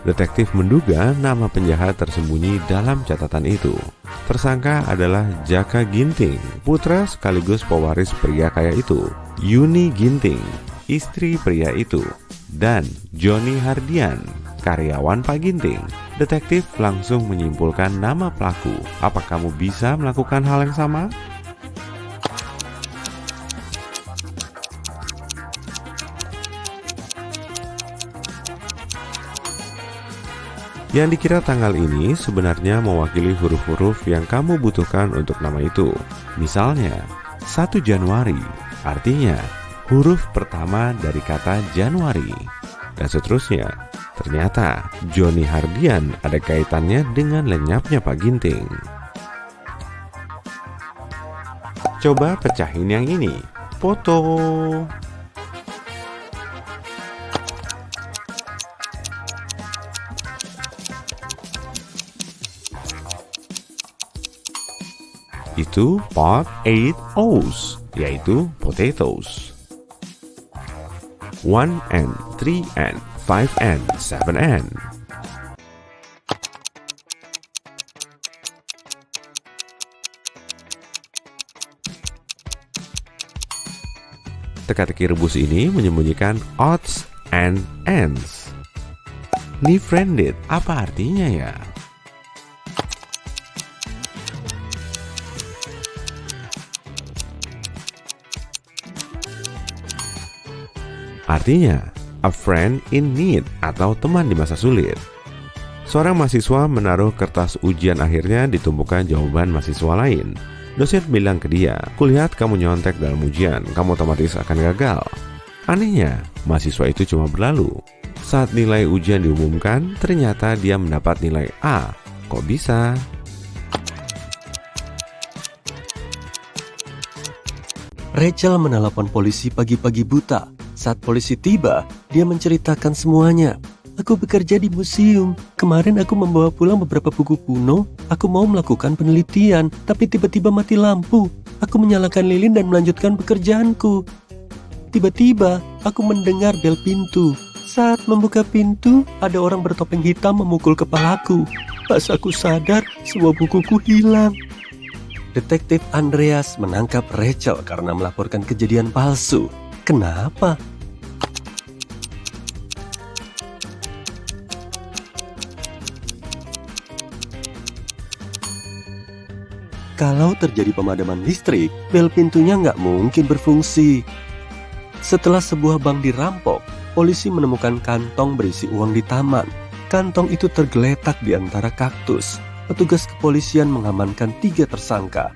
Detektif menduga nama penjahat tersembunyi dalam catatan itu. Tersangka adalah Jaka Ginting, putra sekaligus pewaris pria kaya itu, Yuni Ginting, istri pria itu, dan Joni Hardian, karyawan Pak Ginting. Detektif langsung menyimpulkan nama pelaku. Apa kamu bisa melakukan hal yang sama? Yang dikira tanggal ini sebenarnya mewakili huruf-huruf yang kamu butuhkan untuk nama itu. Misalnya, 1 Januari artinya huruf pertama dari kata Januari, dan seterusnya. Ternyata Joni Hardian ada kaitannya dengan lenyapnya Pak Ginting. Coba pecahin yang ini. Foto. Itu pot 8 O's, yaitu potatoes. 1N, 3N, 5N, 7N. Teka-teki rebus ini menyembunyikan odds and ends. Befriended, apa artinya ya? Artinya, a friend in need atau teman di masa sulit. Seorang mahasiswa menaruh kertas ujian akhirnya di tumpukan jawaban mahasiswa lain. Dosen bilang ke dia, "Kulihat kamu nyontek dalam ujian, kamu otomatis akan gagal." Anehnya, mahasiswa itu cuma berlalu. Saat nilai ujian diumumkan, ternyata dia mendapat nilai A. Kok bisa? Rachel menelepon polisi pagi-pagi buta. Saat polisi tiba, dia menceritakan semuanya. Aku bekerja di museum. Kemarin aku membawa pulang beberapa buku kuno. Aku mau melakukan penelitian, tapi tiba-tiba mati lampu. Aku menyalakan lilin dan melanjutkan pekerjaanku. Tiba-tiba, aku mendengar bel pintu. Saat membuka pintu, ada orang bertopeng hitam memukul kepalaku. Pas aku sadar, semua bukuku hilang. Detektif Andreas menangkap Rachel karena melaporkan kejadian palsu. Kenapa? Kalau terjadi pemadaman listrik, bel pintunya nggak mungkin berfungsi. Setelah sebuah bank dirampok, polisi menemukan kantong berisi uang di taman. Kantong itu tergeletak di antara kaktus. Petugas kepolisian mengamankan 3 tersangka.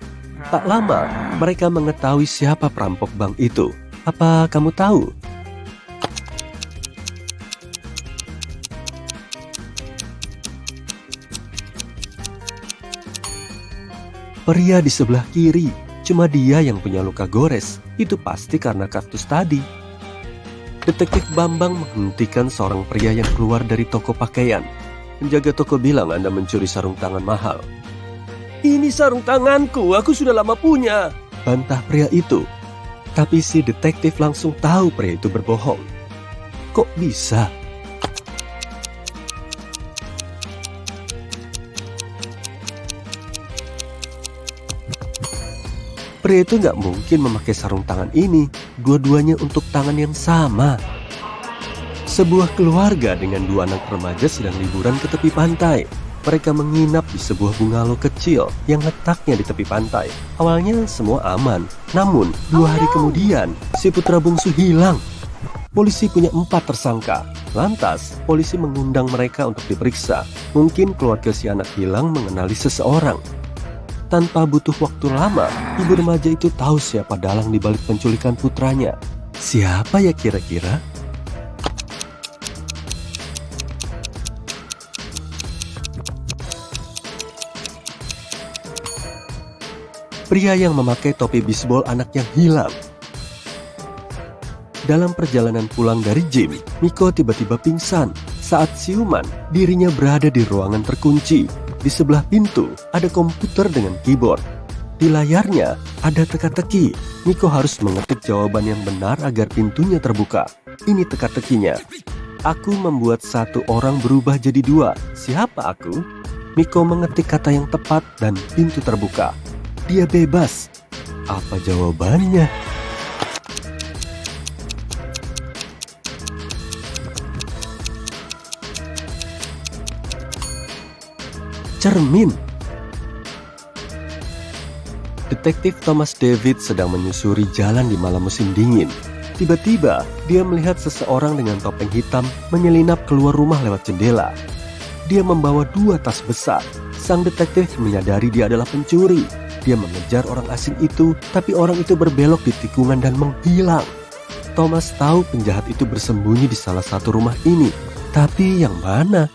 Tak lama, mereka mengetahui siapa perampok bank itu. Apa kamu tahu? Pria di sebelah kiri, cuma dia yang punya luka gores. Itu pasti karena kaktus tadi. Detektif Bambang menghentikan seorang pria yang keluar dari toko pakaian. Penjaga toko bilang Anda mencuri sarung tangan mahal. Ini sarung tanganku, aku sudah lama punya, bantah pria itu. Tapi si detektif langsung tahu pria itu berbohong. Kok bisa? Pria itu nggak mungkin memakai sarung tangan ini. Dua-duanya untuk tangan yang sama. Sebuah keluarga dengan 2 anak remaja sedang liburan ke tepi pantai. Mereka menginap di sebuah bungalow kecil yang letaknya di tepi pantai. Awalnya semua aman. Namun 2 hari kemudian si putra bungsu hilang. Polisi punya 4 tersangka. Lantas polisi mengundang mereka untuk diperiksa. Mungkin keluarga si anak hilang mengenali seseorang. Tanpa butuh waktu lama, ibu remaja itu tahu siapa dalang di balik penculikan putranya. Siapa ya kira-kira? Pria yang memakai topi bisbol anak yang hilang. Dalam perjalanan pulang dari gym, Miko tiba-tiba pingsan. Saat siuman, dirinya berada di ruangan terkunci. Di sebelah pintu ada komputer dengan keyboard. Di layarnya ada teka-teki. Miko harus mengetik jawaban yang benar agar pintunya terbuka. Ini teka-tekinya. Aku membuat satu orang berubah jadi dua. Siapa aku? Miko mengetik kata yang tepat dan pintu terbuka. Dia bebas. Apa jawabannya? Cermin. Detektif Thomas David sedang menyusuri jalan di malam musim dingin. Tiba-tiba, dia melihat seseorang dengan topeng hitam menyelinap keluar rumah lewat jendela. Dia membawa 2 tas besar. Sang detektif menyadari dia adalah pencuri. Dia mengejar orang asing itu, tapi orang itu berbelok di tikungan dan menghilang. Thomas tahu penjahat itu bersembunyi di salah satu rumah ini. Tapi yang mana?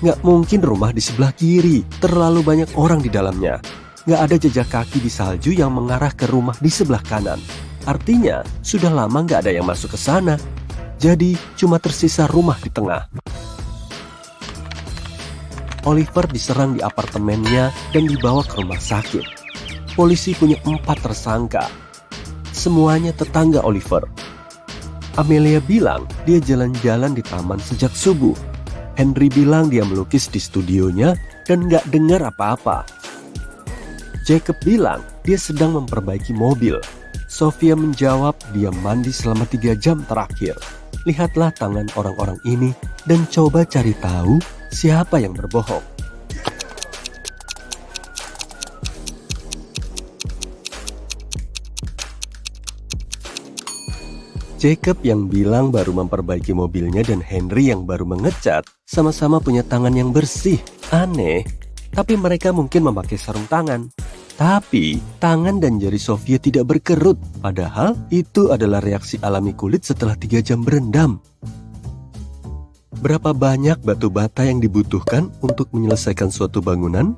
Nggak mungkin rumah di sebelah kiri, terlalu banyak orang di dalamnya. Nggak ada jejak kaki di salju yang mengarah ke rumah di sebelah kanan. Artinya, sudah lama nggak ada yang masuk ke sana. Jadi, cuma tersisa rumah di tengah. Oliver diserang di apartemennya dan dibawa ke rumah sakit. Polisi punya 4 tersangka. Semuanya tetangga Oliver. Amelia bilang dia jalan-jalan di taman sejak subuh. Henry bilang dia melukis di studionya dan nggak dengar apa-apa. Jacob bilang dia sedang memperbaiki mobil. Sofia menjawab dia mandi selama 3 jam terakhir. Lihatlah tangan orang-orang ini dan coba cari tahu siapa yang berbohong. Jacob yang bilang baru memperbaiki mobilnya dan Henry yang baru mengecat sama-sama punya tangan yang bersih. Aneh, tapi mereka mungkin memakai sarung tangan. Tapi tangan dan jari Sofia tidak berkerut, padahal itu adalah reaksi alami kulit setelah 3 jam berendam. Berapa banyak batu bata yang dibutuhkan untuk menyelesaikan suatu bangunan?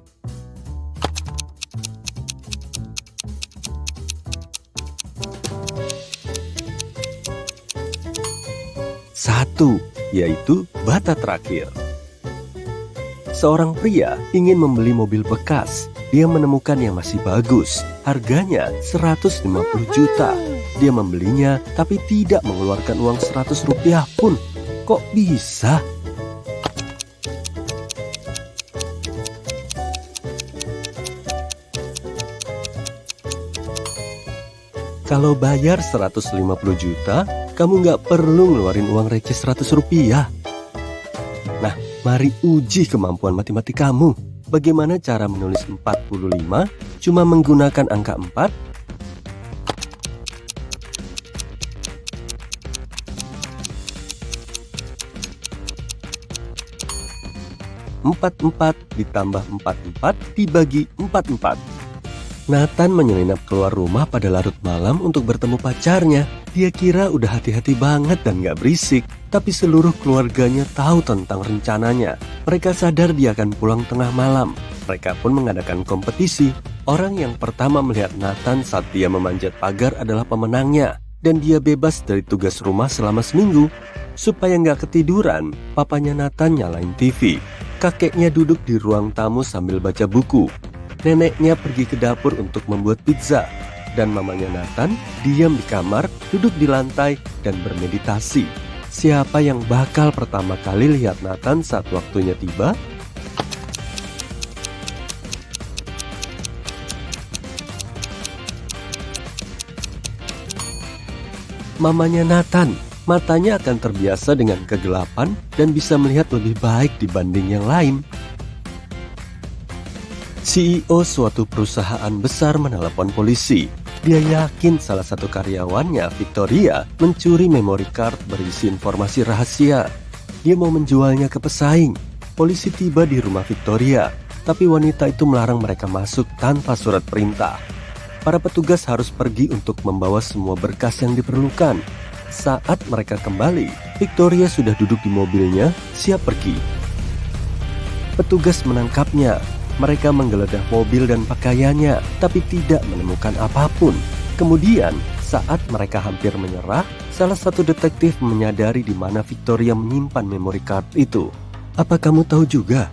Satu, yaitu bata terakhir. Seorang pria ingin membeli mobil bekas. Dia menemukan yang masih bagus. Harganya 150 juta. Dia membelinya tapi tidak mengeluarkan uang 100 rupiah pun. Kok bisa? Kalau bayar 150 juta, kamu nggak perlu ngeluarin uang receh 100 rupiah. Nah, mari uji kemampuan matematika kamu. Bagaimana cara menulis 45 cuma menggunakan angka 4? Empat ditambah 44 dibagi 44. Nathan menyelinap keluar rumah pada larut malam untuk bertemu pacarnya. Dia kira udah hati-hati banget dan gak berisik, tapi seluruh keluarganya tahu tentang rencananya. Mereka sadar dia akan pulang tengah malam. Mereka pun mengadakan kompetisi. Orang yang pertama melihat Nathan saat dia memanjat pagar adalah pemenangnya. Dan dia bebas dari tugas rumah selama seminggu. Supaya gak ketiduran, papanya Nathan nyalain TV. Kakeknya duduk di ruang tamu sambil baca buku. Neneknya pergi ke dapur untuk membuat pizza. Dan mamanya Nathan diam di kamar, duduk di lantai, dan bermeditasi. Siapa yang bakal pertama kali lihat Nathan saat waktunya tiba? Mamanya Nathan. Matanya akan terbiasa dengan kegelapan dan bisa melihat lebih baik dibanding yang lain. CEO suatu perusahaan besar menelepon polisi. Dia yakin salah satu karyawannya, Victoria, mencuri memory card berisi informasi rahasia. Dia mau menjualnya ke pesaing. Polisi tiba di rumah Victoria, tapi wanita itu melarang mereka masuk tanpa surat perintah. Para petugas harus pergi untuk membawa semua berkas yang diperlukan. Saat mereka kembali, Victoria sudah duduk di mobilnya, siap pergi. Petugas menangkapnya. Mereka menggeledah mobil dan pakaiannya, tapi tidak menemukan apapun. Kemudian, Saat mereka hampir menyerah, salah satu detektif menyadari di mana Victoria menyimpan memory card itu. Apa kamu tahu juga?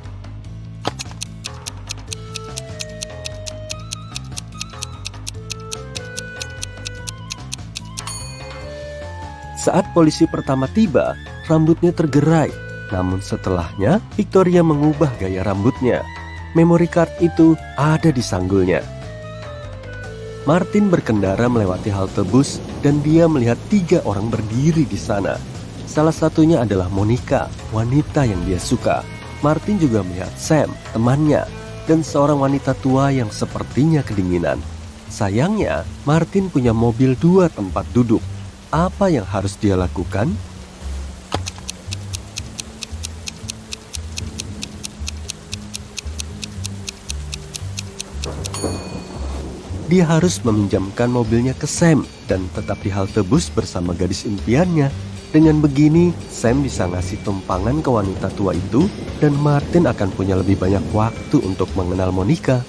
Saat polisi pertama tiba, rambutnya tergerai. Namun setelahnya, Victoria mengubah gaya rambutnya. Memory card itu ada di sanggulnya. Martin berkendara melewati halte bus dan dia melihat 3 orang berdiri di sana. Salah satunya adalah Monica, wanita yang dia suka. Martin juga melihat Sam, temannya, dan seorang wanita tua yang sepertinya kedinginan. Sayangnya, Martin punya mobil 2 tempat duduk. Apa yang harus dia lakukan? Dia harus meminjamkan mobilnya ke Sam dan tetap di halte bus bersama gadis impiannya. Dengan begini, Sam bisa ngasih tumpangan ke wanita tua itu dan Martin akan punya lebih banyak waktu untuk mengenal Monica.